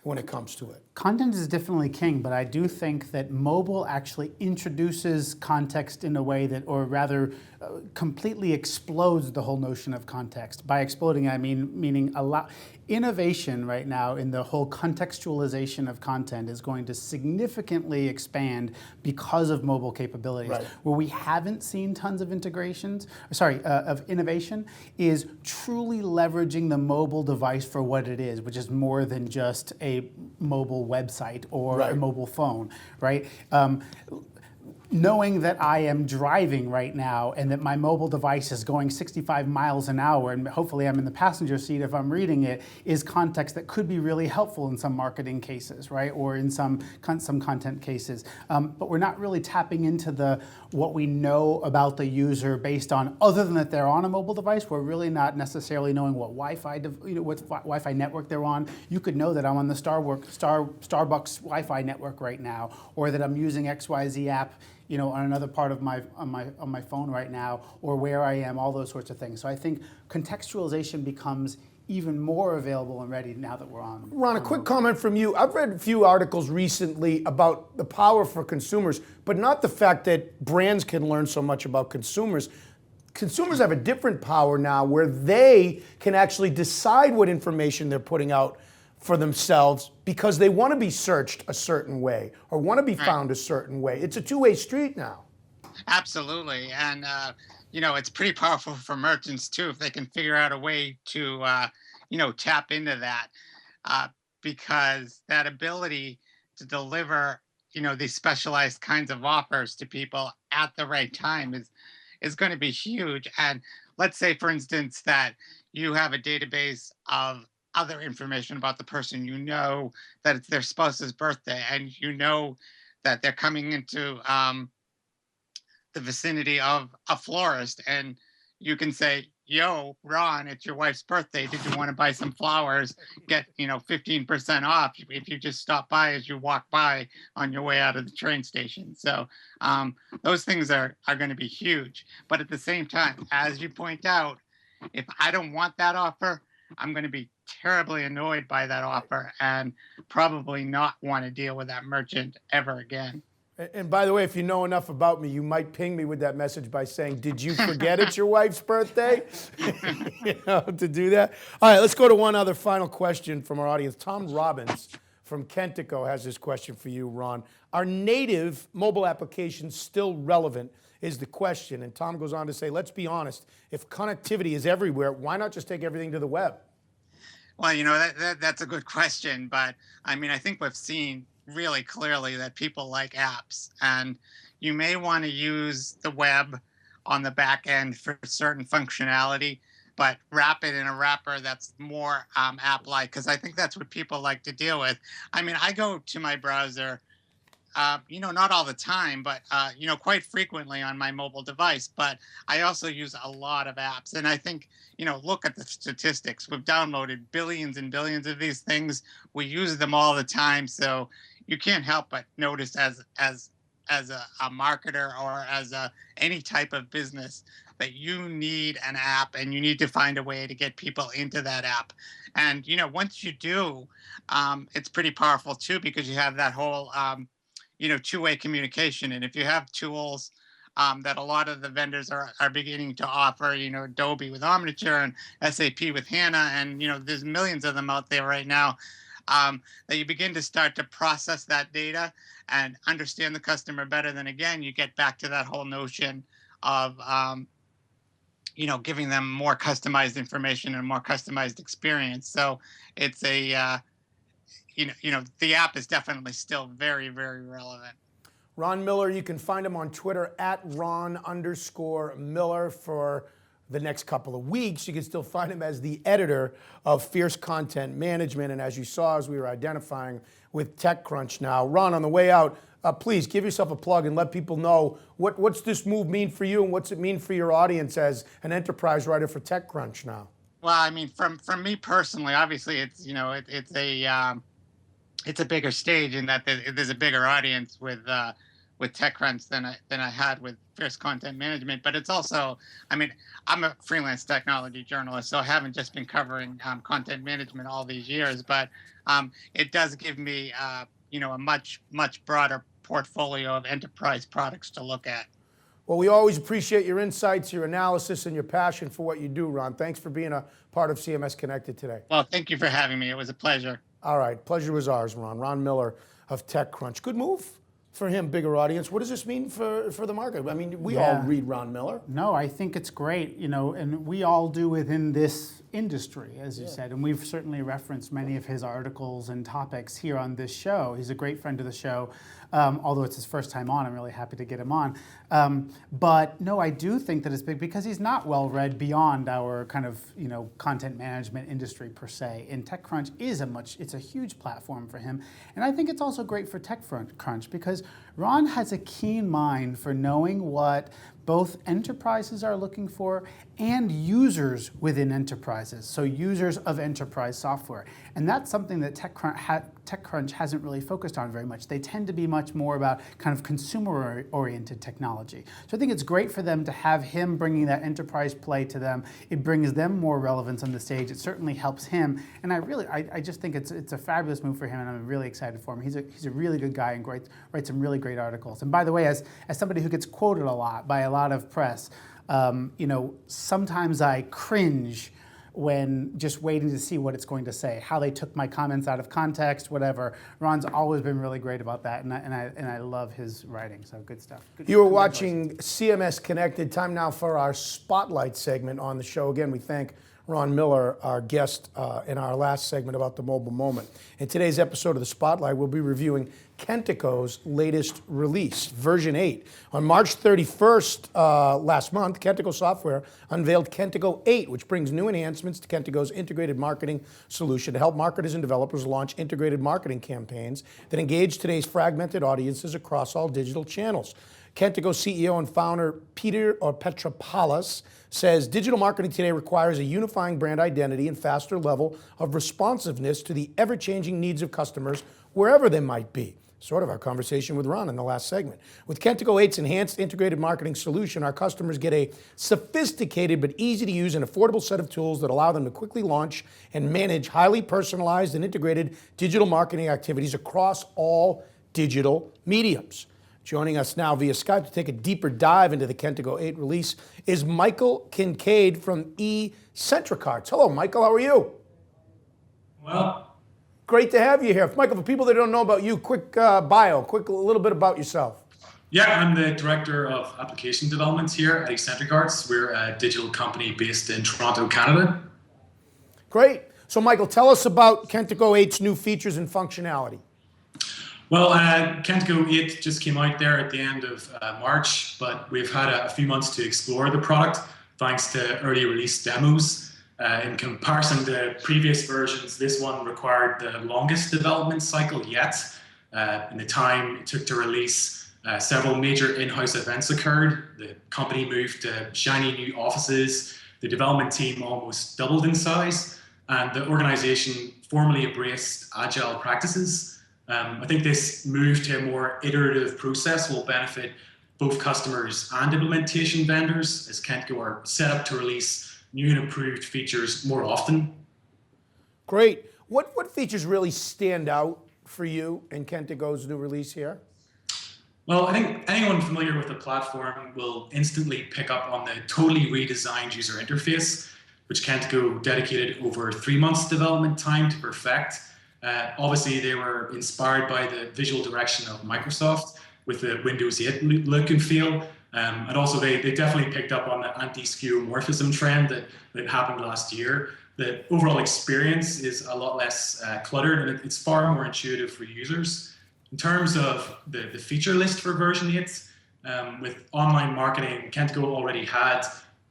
when it comes to it. Content is definitely king, but I do think that mobile actually introduces context in a way that, or rather, completely explodes the whole notion of context. By exploding, I mean meaning a lot. Innovation right now in the whole contextualization of content is going to significantly expand because of mobile capabilities. Right. Where we haven't seen tons of of innovation is truly leveraging the mobile device for what it is, which is more than just a mobile website or a mobile phone, right? Knowing that I am driving right now and that my mobile device is going 65 miles an hour and hopefully I'm in the passenger seat if I'm reading it is context that could be really helpful in some marketing cases, right? Or in some content cases. But we're not really tapping into what we know about the user based on, other than that they're on a mobile device, we're really not necessarily knowing what what Wi-Fi network they're on. You could know that I'm on the Starbucks Wi-Fi network right now, or that I'm using XYZ app on another part of my phone right now, or where I am, all those sorts of things. So I think contextualization becomes even more available and ready now that we're on. Ron, a quick comment from you. I've read a few articles recently about the power for consumers, but not the fact that brands can learn so much about consumers. Consumers have a different power now where they can actually decide what information they're putting out for themselves because they want to be searched a certain way or want to be found a certain way. It's a two-way street now. Absolutely. And, it's pretty powerful for merchants too, if they can figure out a way to, tap into that, because that ability to deliver, these specialized kinds of offers to people at the right time is going to be huge. And let's say, for instance, that you have a database of other information about the person, that it's their spouse's birthday, and that they're coming into the vicinity of a florist, and you can say, yo, Ron, it's your wife's birthday. Did you want to buy some flowers? Get, 15% off if you just stop by as you walk by on your way out of the train station. So those things are going to be huge. But at the same time, as you point out, if I don't want that offer, I'm going to be terribly annoyed by that offer and probably not want to deal with that merchant ever again. And by the way, if you know enough about me, you might ping me with that message by saying, did you forget it's your wife's birthday? To do that. All right, let's go to one other final question from our audience. Tom Robbins from Kentico has this question for you, Ron. Are native mobile applications still relevant is the question. And Tom goes on to say, let's be honest, if connectivity is everywhere, why not just take everything to the web? Well, that's a good question. But I think we've seen really clearly that people like apps, and you may want to use the web on the back end for certain functionality, but wrap it in a wrapper that's more app-like, because I think that's what people like to deal with. I go to my browser not all the time, but, quite frequently on my mobile device. But I also use a lot of apps. And I think, look at the statistics. We've downloaded billions and billions of these things. We use them all the time. So you can't help but notice as a marketer or as any type of business that you need an app and you need to find a way to get people into that app. And, once you do, it's pretty powerful too, because you have that whole, two-way communication. And if you have tools that a lot of the vendors are beginning to offer, Adobe with Omniture and SAP with HANA, and, there's millions of them out there right now, that you begin to start to process that data and understand the customer better, then again, you get back to that whole notion of, giving them more customized information and more customized experience. So it's the app is definitely still very, very relevant. Ron Miller, you can find him on Twitter at Ron_Miller for the next couple of weeks. You can still find him as the editor of Fierce Content Management. And as you saw, as we were identifying with TechCrunch now. Ron, on the way out, please give yourself a plug and let people know what's this move mean for you and what's it mean for your audience as an enterprise writer for TechCrunch now? Well, I mean, from me personally, obviously it's, it's a bigger stage in that there's a bigger audience with TechCrunch than I had with Fierce Content Management. But it's also, I mean, I'm a freelance technology journalist, so I haven't just been covering content management all these years. But it does give me, a much broader portfolio of enterprise products to look at. Well, we always appreciate your insights, your analysis, and your passion for what you do, Ron. Thanks for being a part of CMS Connected today. Well, thank you for having me. It was a pleasure. All right, pleasure was ours, Ron. Ron Miller of TechCrunch. Good move for him, bigger audience. What does this mean for the market? I mean, we all read Ron Miller. No, I think it's great, and we all do within this industry, as you said, and we've certainly referenced many of his articles and topics here on this show. He's a great friend of the show. Although it's his first time on, I'm really happy to get him on. But no, I do think that it's big because he's not well read beyond our kind of content management industry per se. And TechCrunch it's a huge platform for him. And I think it's also great for TechCrunch because Ron has a keen mind for knowing what both enterprises are looking for and users within enterprises, so users of enterprise software. And that's something that TechCrunch hasn't really focused on very much. They tend to be much more about kind of consumer-oriented technology. So I think it's great for them to have him bringing that enterprise play to them. It brings them more relevance on the stage. It certainly helps him. And I just think it's a fabulous move for him, and I'm really excited for him. He's a really good guy and writes some really great articles. And by the way, as somebody who gets quoted a lot by a lot of press, sometimes I cringe when just waiting to see what it's going to say, how they took my comments out of context, whatever. Ron's always been really great about that, and I love his writing. So good stuff. You were watching CMS Connected. Time now for our Spotlight segment on the show. Again, we thank Ron Miller, our guest in our last segment about the mobile moment. In today's episode of the Spotlight, we'll be reviewing Kentico's latest release, version 8. On March 31st last month, Kentico Software unveiled Kentico 8, which brings new enhancements to Kentico's integrated marketing solution to help marketers and developers launch integrated marketing campaigns that engage today's fragmented audiences across all digital channels. Kentico CEO and founder Peter Petropoulos says digital marketing today requires a unifying brand identity and faster level of responsiveness to the ever-changing needs of customers wherever they might be. Sort of our conversation with Ron in the last segment. With Kentico 8's enhanced integrated marketing solution, our customers get a sophisticated but easy to use and affordable set of tools that allow them to quickly launch and manage highly personalized and integrated digital marketing activities across all digital mediums. Joining us now via Skype to take a deeper dive into the Kentico 8 release is Michael Kincaid from eCentric. Hello, Michael. How are you? Well, great to have you here. Michael, for people that don't know about you, quick bio, a little bit about yourself. Yeah, I'm the Director of Application Development here at Eccentric Arts. We're a digital company based in Toronto, Canada. Great. So, Michael, tell us about Kentico 8's new features and functionality. Well, Kentico 8 just came out there at the end of March, but we've had a few months to explore the product thanks to early release demos. In comparison to previous versions, this one required the longest development cycle yet. in the time it took to release. Several major in-house events occurred. The company moved to shiny new offices. The development team almost doubled in size, and the organization formally embraced agile practices. I think this move to a more iterative process will benefit both customers and implementation vendors, as Kentico are set up to release new and improved features more often. Great. What features really stand out for you in Kentico's new release here? Well, I think anyone familiar with the platform will instantly pick up on the totally redesigned user interface, which Kentico dedicated over 3 months development time to perfect. Obviously, they were inspired by the visual direction of Microsoft with the Windows 8 look and feel. And also, they definitely picked up on the anti-skeuomorphism trend that happened last year. The overall experience is a lot less cluttered, and it's far more intuitive for users. In terms of the feature list for version 8, with online marketing, Kentico already had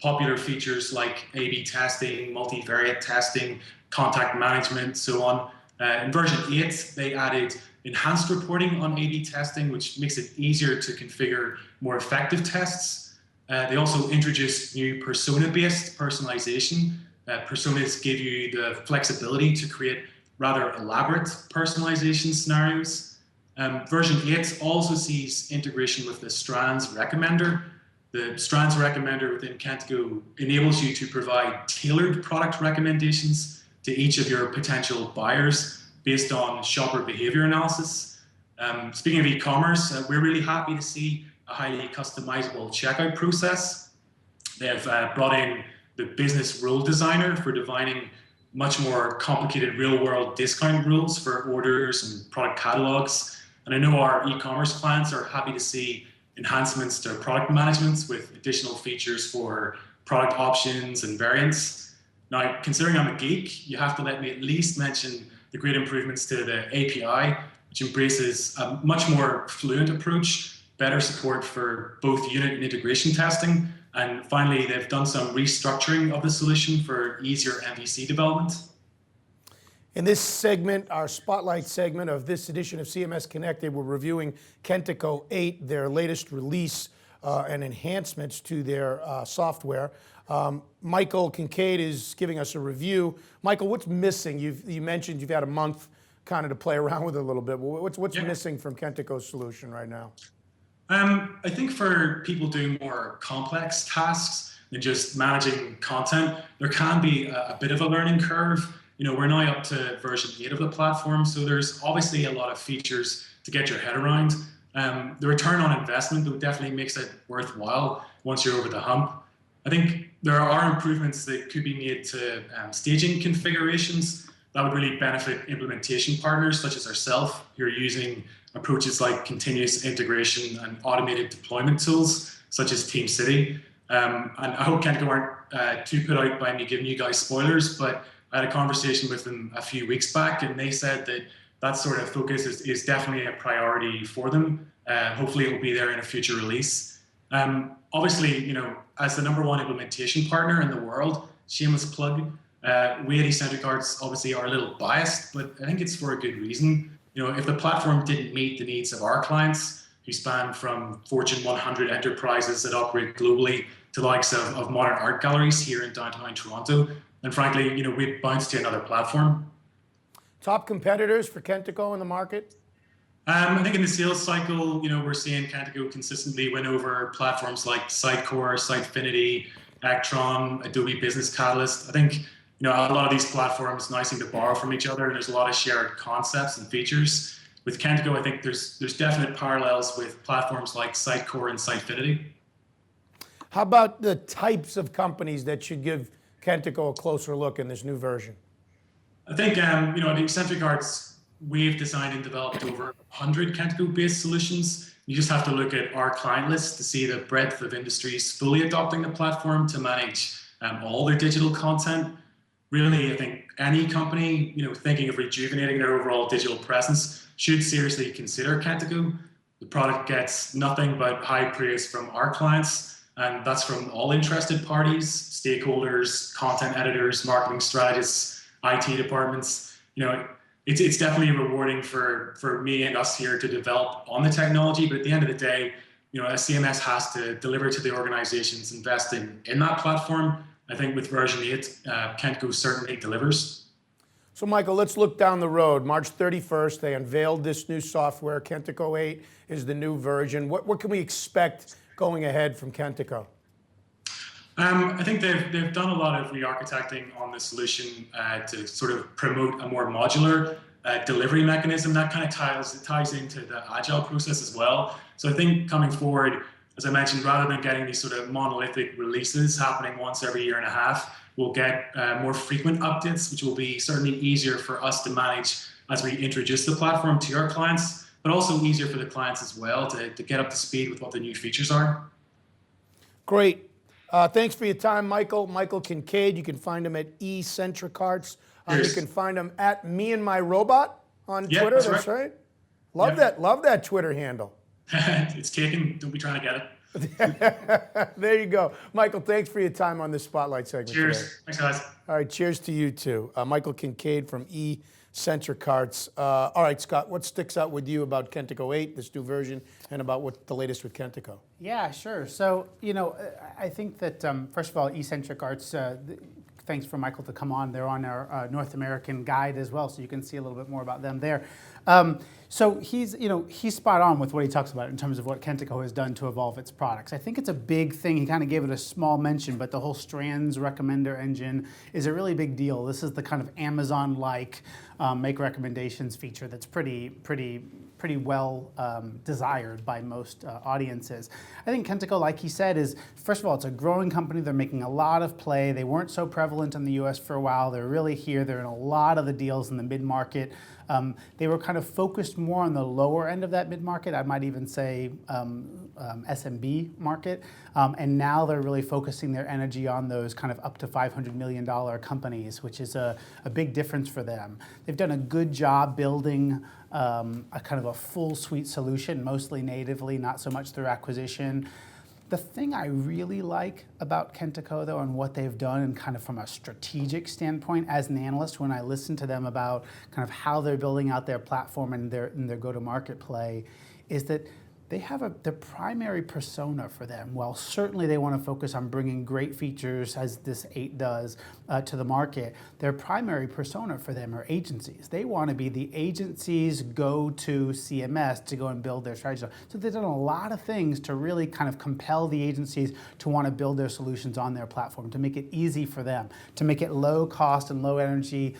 popular features like A/B testing, multivariate testing, contact management, so on. In version 8, they added enhanced reporting on A/B testing, which makes it easier to configure more effective tests. They also introduced new persona-based personalization. Personas give you the flexibility to create rather elaborate personalization scenarios. Version 8 also sees integration with the Strands Recommender. The Strands Recommender within Kentico enables you to provide tailored product recommendations to each of your potential buyers based on shopper behavior analysis. Speaking of e-commerce, we're really happy to see a highly customizable checkout process. They have brought in the business rule designer for defining much more complicated real-world discount rules for orders and product catalogs. And I know our e-commerce clients are happy to see enhancements to product management with additional features for product options and variants. Now, considering I'm a geek, you have to let me at least mention the great improvements to the API, which embraces a much more fluent approach, better support for both unit and integration testing. And finally, they've done some restructuring of the solution for easier MVC development. In this segment, our spotlight segment of this edition of CMS-Connected, we're reviewing Kentico 8, their latest release and enhancements to their software. Michael Kincaid is giving us a review. Michael, what's missing? You mentioned you've had a month kind of to play around with it a little bit. What's missing from Kentico's solution right now? I think for people doing more complex tasks than just managing content, there can be a bit of a learning curve. We're now up to version 8 of the platform, so there's obviously a lot of features to get your head around. The return on investment though definitely makes it worthwhile once you're over the hump. I think there are improvements that could be made to staging configurations that would really benefit implementation partners such as ourselves who are using approaches like continuous integration and automated deployment tools such as TeamCity. And I hope Kentico aren't too put out by me giving you guys spoilers, but I had a conversation with them a few weeks back, and they said that sort of focus is definitely a priority for them. Hopefully it will be there in a future release. Obviously, as the #1 implementation partner in the world, shameless plug, we at Eccentric Arts obviously are a little biased, but I think it's for a good reason. If the platform didn't meet the needs of our clients, who span from Fortune 100 enterprises that operate globally to the likes of modern art galleries here in downtown Toronto, and frankly, we'd bounce to another platform. Top competitors for Kentico in the market? I think in the sales cycle, we're seeing Kentico consistently win over platforms like Sitecore, Sitefinity, Ektron, Adobe Business Catalyst. I think a lot of these platforms now seem to borrow from each other, and there's a lot of shared concepts and features. With Kentico, I think there's definite parallels with platforms like Sitecore and Sitefinity. How about the types of companies that should give Kentico a closer look in this new version? I think, at Eccentric Arts, we've designed and developed over 100 Kentico-based solutions. You just have to look at our client list to see the breadth of industries fully adopting the platform to manage all their digital content. Really, I think any company, thinking of rejuvenating their overall digital presence should seriously consider Kentico. The product gets nothing but high praise from our clients, and that's from all interested parties, stakeholders, content editors, marketing strategists, IT departments. it's definitely rewarding for me and us here to develop on the technology. But at the end of the day, a CMS has to deliver to the organizations investing in that platform. I think with version 8, Kentico certainly delivers. So Michael, let's look down the road. March 31st, they unveiled this new software. Kentico 8 is the new version. What can we expect going ahead from Kentico? I think they've done a lot of re-architecting on the solution to sort of promote a more modular delivery mechanism that kind of ties into the agile process as well. So I think coming forward, as I mentioned, rather than getting these sort of monolithic releases happening once every year and a half, we'll get more frequent updates, which will be certainly easier for us to manage as we introduce the platform to our clients, but also easier for the clients as well to get up to speed with what the new features are. Great. Thanks for your time, Michael. Michael Kincaid. You can find him at Eccentric Arts. You can find him at Me and My Robot on Twitter. That's right. Love that. Love that Twitter handle. It's taken. Don't be trying to get it. There you go. Michael, thanks for your time on this Spotlight segment Cheers. today. Thanks, guys. All right, cheers to you too. Michael Kincaid from Eccentric Arts. All right, Scott, what sticks out with you about Kentico 8, this new version, and about what the latest with Kentico? Yeah, sure. So, I think that, first of all, Eccentric Arts, thanks for Michael to come on. They're on our North American guide as well, so you can see a little bit more about them there. So he's spot on with what he talks about in terms of what Kentico has done to evolve its products. I think it's a big thing. He kind of gave it a small mention, but the whole Strands recommender engine is a really big deal. This is the kind of Amazon-like make recommendations feature that's pretty well desired by most audiences. I think Kentico, like he said, is, first of all, it's a growing company. They're making a lot of play. They weren't so prevalent in the US for a while. They're really here. They're in a lot of the deals in the mid-market. They were kind of focused more on the lower end of that mid-market. I might even say SMB market. And now they're really focusing their energy on those kind of up to $500 million companies, which is a big difference for them. They've done a good job building a kind of a full suite solution, mostly natively, not so much through acquisition. The thing I really like about Kentico, though, and what they've done, and kind of from a strategic standpoint, as an analyst, when I listen to them about kind of how they're building out their platform and their go-to-market play, is that they have the primary persona for them. While certainly they want to focus on bringing great features, as this 8 does, to the market, their primary persona for them are agencies. They want to be the agency's go-to CMS to go and build their strategy. So they've done a lot of things to really kind of compel the agencies to want to build their solutions on their platform, to make it easy for them, to make it low cost and low energy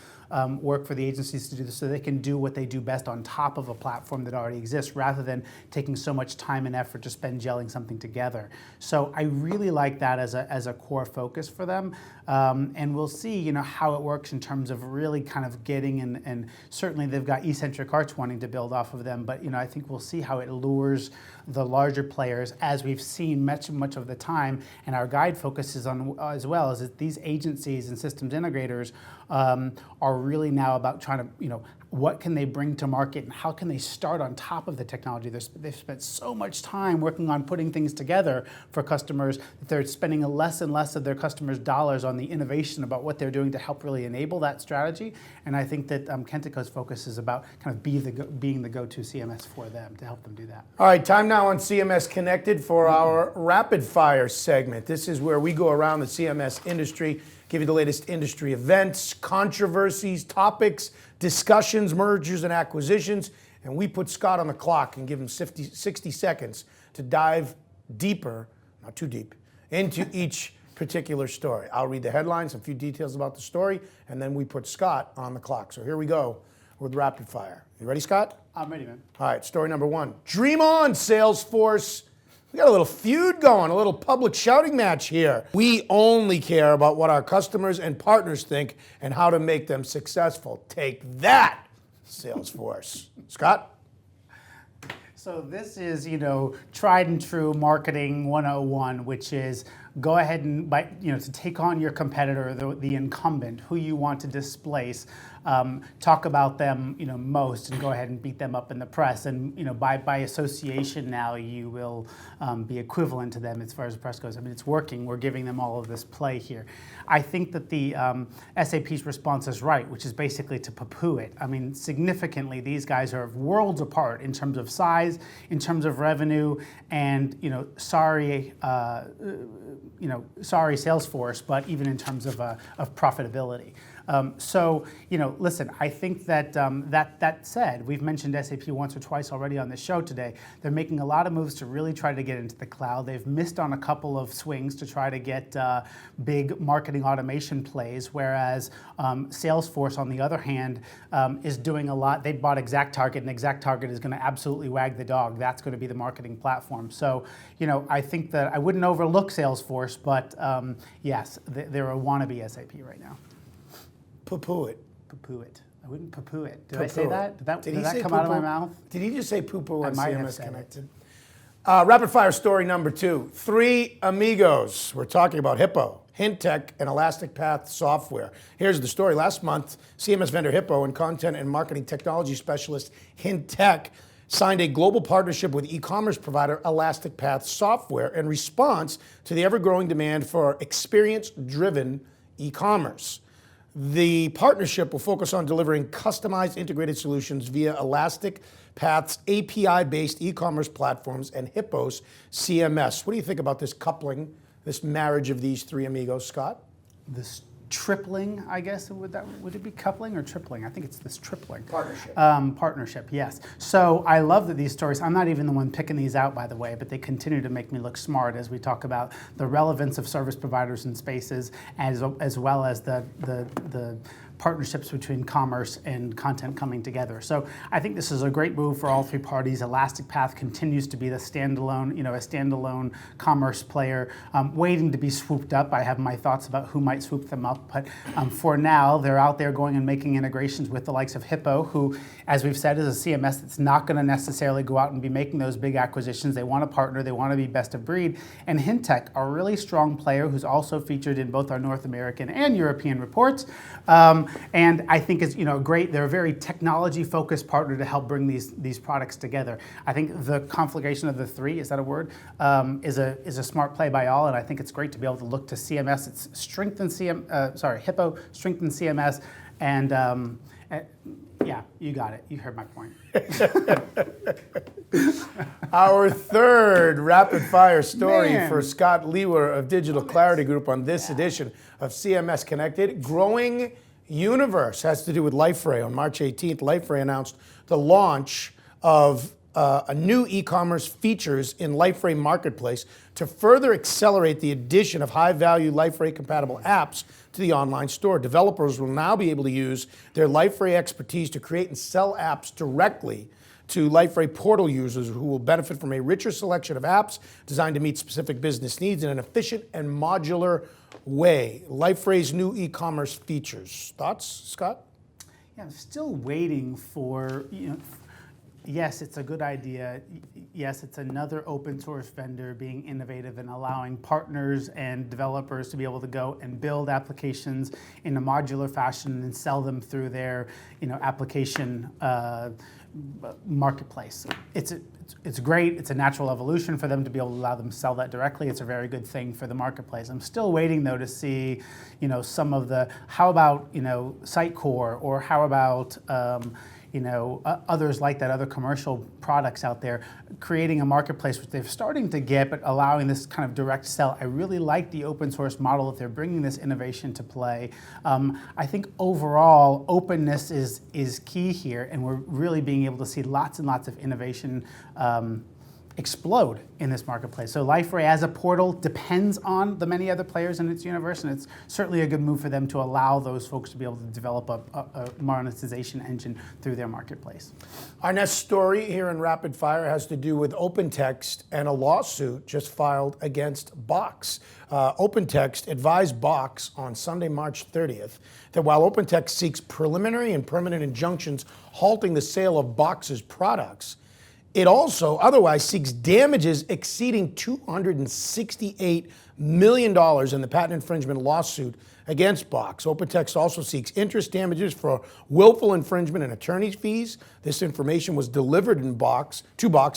work for the agencies to do this, so they can do what they do best on top of a platform that already exists, rather than taking so much time and effort to spend gelling something together. So I really like that as a core focus for them, and we'll see how it works in terms of really kind of getting and certainly they've got Eccentric Arts wanting to build off of them, but I think we'll see how it lures the larger players, as we've seen much of the time, and our guide focuses on as well, is that these agencies and systems integrators are really now about trying to, what can they bring to market and how can they start on top of the technology. They've spent so much time working on putting things together for customers that they're spending less and less of their customers' dollars on the innovation about what they're doing to help really enable that strategy. And I think that Kentico's focus is about kind of being the go-to CMS for them to help them do that. All right, time now on CMS-Connected for our rapid fire segment. This is where we go around the CMS industry, give you the latest industry events, controversies, topics, discussions, mergers and acquisitions, and we put Scott on the clock and give him 60 seconds to dive deeper, not too deep, into each particular story. I'll read the headlines, a few details about the story, and then we put Scott on the clock. So here we go with rapid fire. You ready, Scott? I'm ready, man. All right, story number 1. Dream on, Salesforce. We got a little feud going, a little public shouting match here. We only care about what our customers and partners think and how to make them successful. Take that, Salesforce. Scott? So this is, tried and true marketing 101, which is go ahead and, to take on your competitor, the incumbent, who you want to displace. talk about them, most, and go ahead and beat them up in the press. And by association now, you will be equivalent to them as far as the press goes. I mean, it's working. We're giving them all of this play here. I think that the SAP's response is right, which is basically to poo-poo it. I mean, significantly, these guys are worlds apart in terms of size, in terms of revenue, and sorry Salesforce, but even in terms of profitability. Listen, I think that that said, we've mentioned SAP once or twice already on this show today. They're making a lot of moves to really try to get into the cloud. They've missed on a couple of swings to try to get big marketing automation plays, whereas Salesforce, on the other hand, is doing a lot. They bought ExactTarget, and ExactTarget is going to absolutely wag the dog. That's going to be the marketing platform. So, I think that I wouldn't overlook Salesforce, but yes, they're a wannabe SAP right now. Poo-poo it. Poo-poo it. I wouldn't poo-poo it. Did I Poo-poo say it. that? Did that he come say out of my poo-poo? mouth? Did he just say poo-poo on might have CMS said Connected? Rapid fire story number 2. 3 amigos. We're talking about Hippo, Hintech, and Elastic Path software. Here's the story. Last month, CMS vendor Hippo and content and marketing technology specialist Hintech signed a global partnership with e-commerce provider Elastic Path software in response to the ever-growing demand for experience-driven e-commerce. The partnership will focus on delivering customized integrated solutions via Elastic Path's API-based e-commerce platforms and Hippo's CMS. What do you think about this coupling, this marriage of these 3 amigos, Scott? This tripling, I guess, would it be coupling or tripling? I think it's this tripling. Partnership. Partnership, yes. So I love that these stories, I'm not even the one picking these out, by the way, but they continue to make me look smart as we talk about the relevance of service providers and spaces, as well as the partnerships between commerce and content coming together. So I think this is a great move for all 3 parties. Elastic Path continues to be the standalone commerce player, waiting to be swooped up. I have my thoughts about who might swoop them up, but for now, they're out there going and making integrations with the likes of Hippo, who, as we've said, is a CMS that's not going to necessarily go out and be making those big acquisitions. They want to partner, they want to be best of breed. And Hintech, a really strong player who's also featured in both our North American and European reports. And I think it's great. They're a very technology-focused partner to help bring these products together. I think the conflagration of the 3, is that a word, is a smart play by all, and I think it's great to be able to look to CMS. It's strengthen Hippo, strengthen CMS, and yeah, you got it. You heard my point. Our third rapid fire story for Scott Lewer of Digital Clarity Group on this edition of CMS Connected. Growing universe has to do with LifeRay. On March 18th, LifeRay announced the launch of a new e-commerce features in LifeRay Marketplace to further accelerate the addition of high-value LifeRay compatible apps to the online store. Developers will now be able to use their LifeRay expertise to create and sell apps directly to LifeRay portal users, who will benefit from a richer selection of apps designed to meet specific business needs in an efficient and modular way. LifeRay's new e-commerce features. Thoughts, Scott? Yeah, I'm still waiting for, yes, it's a good idea. Yes, it's another open source vendor being innovative and allowing partners and developers to be able to go and build applications in a modular fashion and sell them through their application marketplace. It's great. It's a natural evolution for them to be able to allow them to sell that directly. It's a very good thing for the marketplace. I'm still waiting though to see, some of the, how about, Sitecore, or how about, others like that, other commercial products out there, creating a marketplace which they're starting to get, but allowing this kind of direct sell. I really like the open source model that they're bringing this innovation to play. I think overall, openness is key here, and we're really being able to see lots and lots of innovation explode in this marketplace. So LifeRay as a portal depends on the many other players in its universe, and it's certainly a good move for them to allow those folks to be able to develop a monetization engine through their marketplace. Our next story here in Rapid Fire has to do with OpenText and a lawsuit just filed against Box. OpenText advised Box on Sunday, March 30th, that while OpenText seeks preliminary and permanent injunctions halting the sale of Box's products, It also otherwise seeks damages exceeding $268 million in the patent infringement lawsuit against Box. OpenText also seeks interest damages for willful infringement and attorney's fees. This information was delivered to Box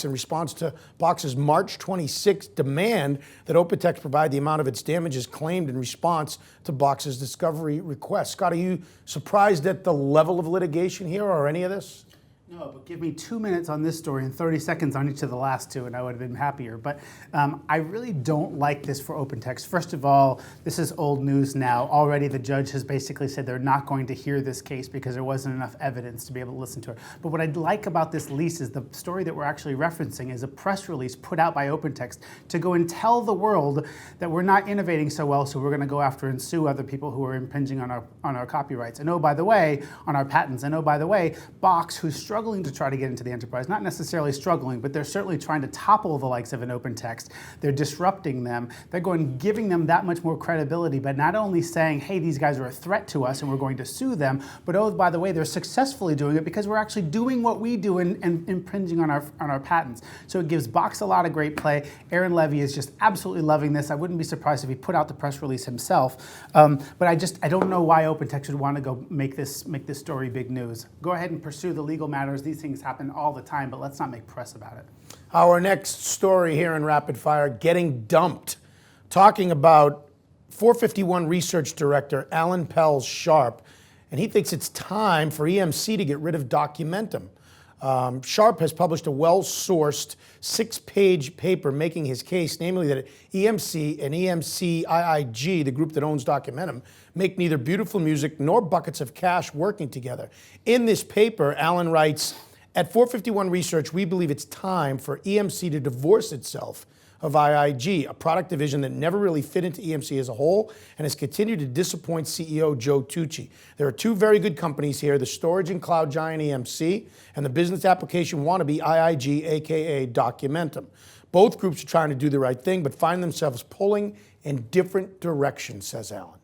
in response to Box's March 26th demand that OpenText provide the amount of its damages claimed in response to Box's discovery request. Scott, are you surprised at the level of litigation here or any of this? No, but give me 2 minutes on this story and 30 seconds on each of the last two, and I would have been happier. But I really don't like this for OpenText. First of all, this is old news now. Already the judge has basically said they're not going to hear this case because there wasn't enough evidence to be able to listen to it. But what I'd like about this lease is the story that we're actually referencing is a press release put out by OpenText to go and tell the world that we're not innovating so well, so we're going to go after and sue other people who are impinging on our copyrights. And oh, by the way, on our patents. And oh, by the way, Box, who's struggling to try to get into the enterprise, not necessarily struggling, but they're certainly trying to topple the likes of an OpenText. They're disrupting them. They're giving them that much more credibility, but not only saying, hey, these guys are a threat to us and we're going to sue them, but oh, by the way, they're successfully doing it because we're actually doing what we do and impinging on our patents. So it gives Box a lot of great play. Aaron Levy is just absolutely loving this. I wouldn't be surprised if he put out the press release himself. But I don't know why OpenText would want to go make this story big news. Go ahead and pursue the legal matters. These things happen all the time, but let's not make press about it. Our next story here in Rapid Fire, getting dumped. Talking about 451 Research Director Alan Pells Sharp, and he thinks it's time for EMC to get rid of Documentum. Sharp has published a well-sourced 6-page paper making his case, namely that EMC and EMC IIG, the group that owns Documentum, make neither beautiful music nor buckets of cash working together. In this paper, Alan writes, at 451 Research, we believe it's time for EMC to divorce itself of IIG, a product division that never really fit into EMC as a whole and has continued to disappoint CEO Joe Tucci. There are two very good companies here, the storage and cloud giant EMC and the business application wannabe IIG, aka Documentum. Both groups are trying to do the right thing, but find themselves pulling in different directions, says Alan.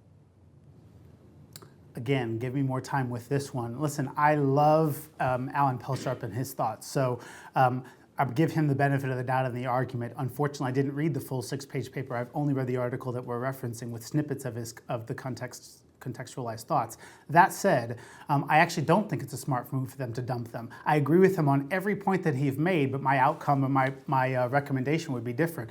Again, give me more time with this one. Listen, I love Alan Pells Sharp and his thoughts. So I give him the benefit of the doubt in the argument. Unfortunately, I didn't read the full 6-page paper. I've only read the article that we're referencing with snippets of the contextualized thoughts. That said, I actually don't think it's a smart move for them to dump them. I agree with him on every point that he's made, but my outcome and my recommendation would be different.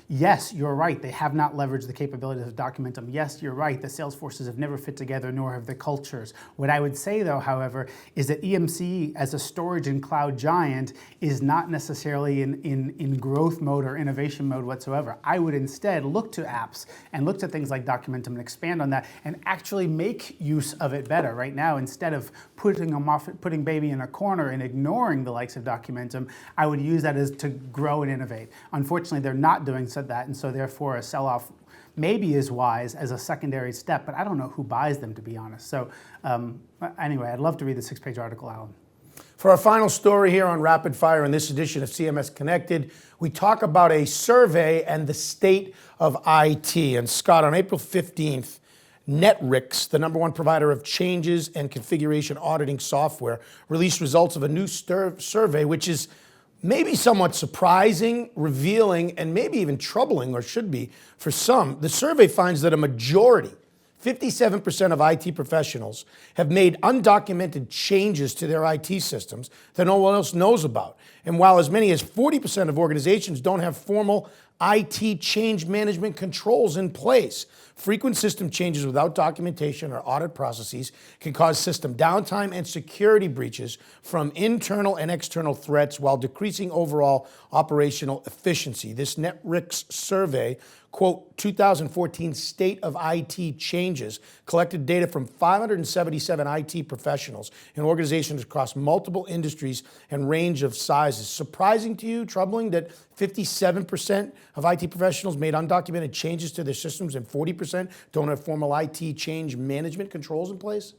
Yes, you're right. They have not leveraged the capabilities of Documentum. Yes, you're right. The sales forces have never fit together, nor have the cultures. What I would say, though, however, is that EMC, as a storage and cloud giant, is not necessarily in growth mode or innovation mode whatsoever. I would instead look to apps and look to things like Documentum and expand on that and actually make use of it better. Right now, instead of putting baby in a corner and ignoring the likes of Documentum, I would use that as to grow and innovate. Unfortunately, they're not doing that, and so therefore a sell-off maybe is wise as a secondary step, but I don't know who buys them, to be honest. So anyway, I'd love to read the 6-page article, Alan. For our final story here on Rapid Fire in this edition of CMS Connected, we talk about a survey and the state of IT. And Scott, on April 15th, Netrix, the #1 provider of changes and configuration auditing software, released results of a new survey, which is maybe somewhat surprising, revealing, and maybe even troubling, or should be for some. The survey finds that a majority, 57% of IT professionals, have made undocumented changes to their IT systems that no one else knows about. And while as many as 40% of organizations don't have formal IT change management controls in place, frequent system changes without documentation or audit processes can cause system downtime and security breaches from internal and external threats while decreasing overall operational efficiency. This Netrix survey, quote, 2014 State of IT Changes, collected data from 577 IT professionals in organizations across multiple industries and range of sizes. Surprising to you, troubling that 57% of IT professionals made undocumented changes to their systems and 40% don't have formal IT change management controls in place?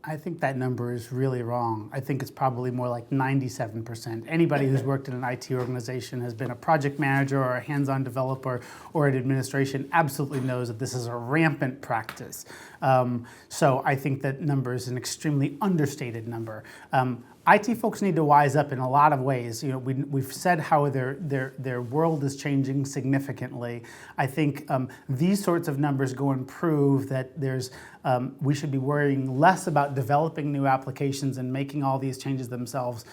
I think that number is really wrong. I think it's probably more like 97%. Anybody who's worked in an IT organization, has been a project manager or a hands-on developer or an administration, absolutely knows that this is a rampant practice. So I think that number is an extremely understated number. IT folks need to wise up in a lot of ways. You know, we've said how their world is changing significantly. I think these sorts of numbers go and prove that we should be worrying less about developing new applications and making all these changes themselves.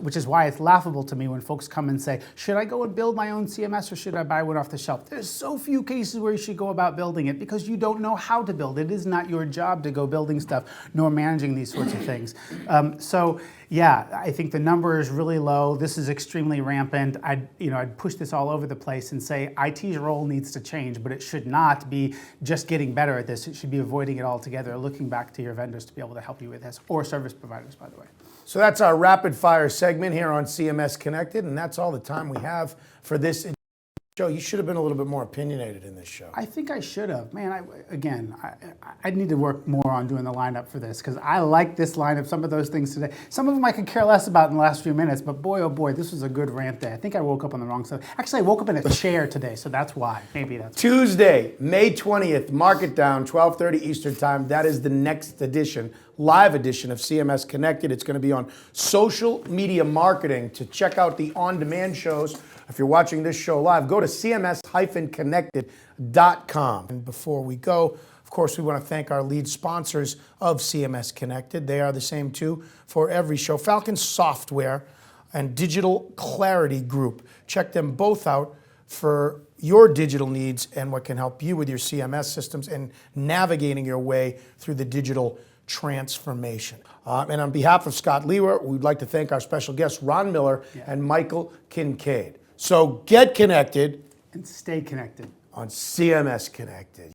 Which is why it's laughable to me when folks come and say, should I go and build my own CMS or should I buy one off the shelf? There's so few cases where you should go about building it because you don't know how to build it. It is not your job to go building stuff nor managing these sorts of things. So yeah, I think the number is really low. This is extremely rampant. I'd push this all over the place and say IT's role needs to change, but it should not be just getting better at this. It should be avoiding it altogether, looking back to your vendors to be able to help you with this, or service providers, by the way. So that's our rapid fire segment here on CMS Connected, and that's all the time we have for this show. You should have been a little bit more opinionated in this show. I think I should have. Man, I need to work more on doing the lineup for this because I like this lineup, some of those things today. Some of them I could care less about in the last few minutes, but boy, oh boy, this was a good rant day. I think I woke up on the wrong side. Actually, I woke up in a chair today, so that's why. Maybe that's why. Tuesday, May 20th, mark it down, 12:30 Eastern Time. That is the next edition, live edition of CMS Connected. It's going to be on social media marketing. To check out the on-demand shows, if you're watching this show live, go to cms-connected.com. And before we go, of course, we want to thank our lead sponsors of CMS Connected. They are the same, too, for every show. Falcon Software and Digital Clarity Group. Check them both out for your digital needs and what can help you with your CMS systems and navigating your way through the digital transformation. And on behalf of Scott Lewer, we'd like to thank our special guests, Ron Miller and Michael Kincaid. So get connected and stay connected on CMS Connected.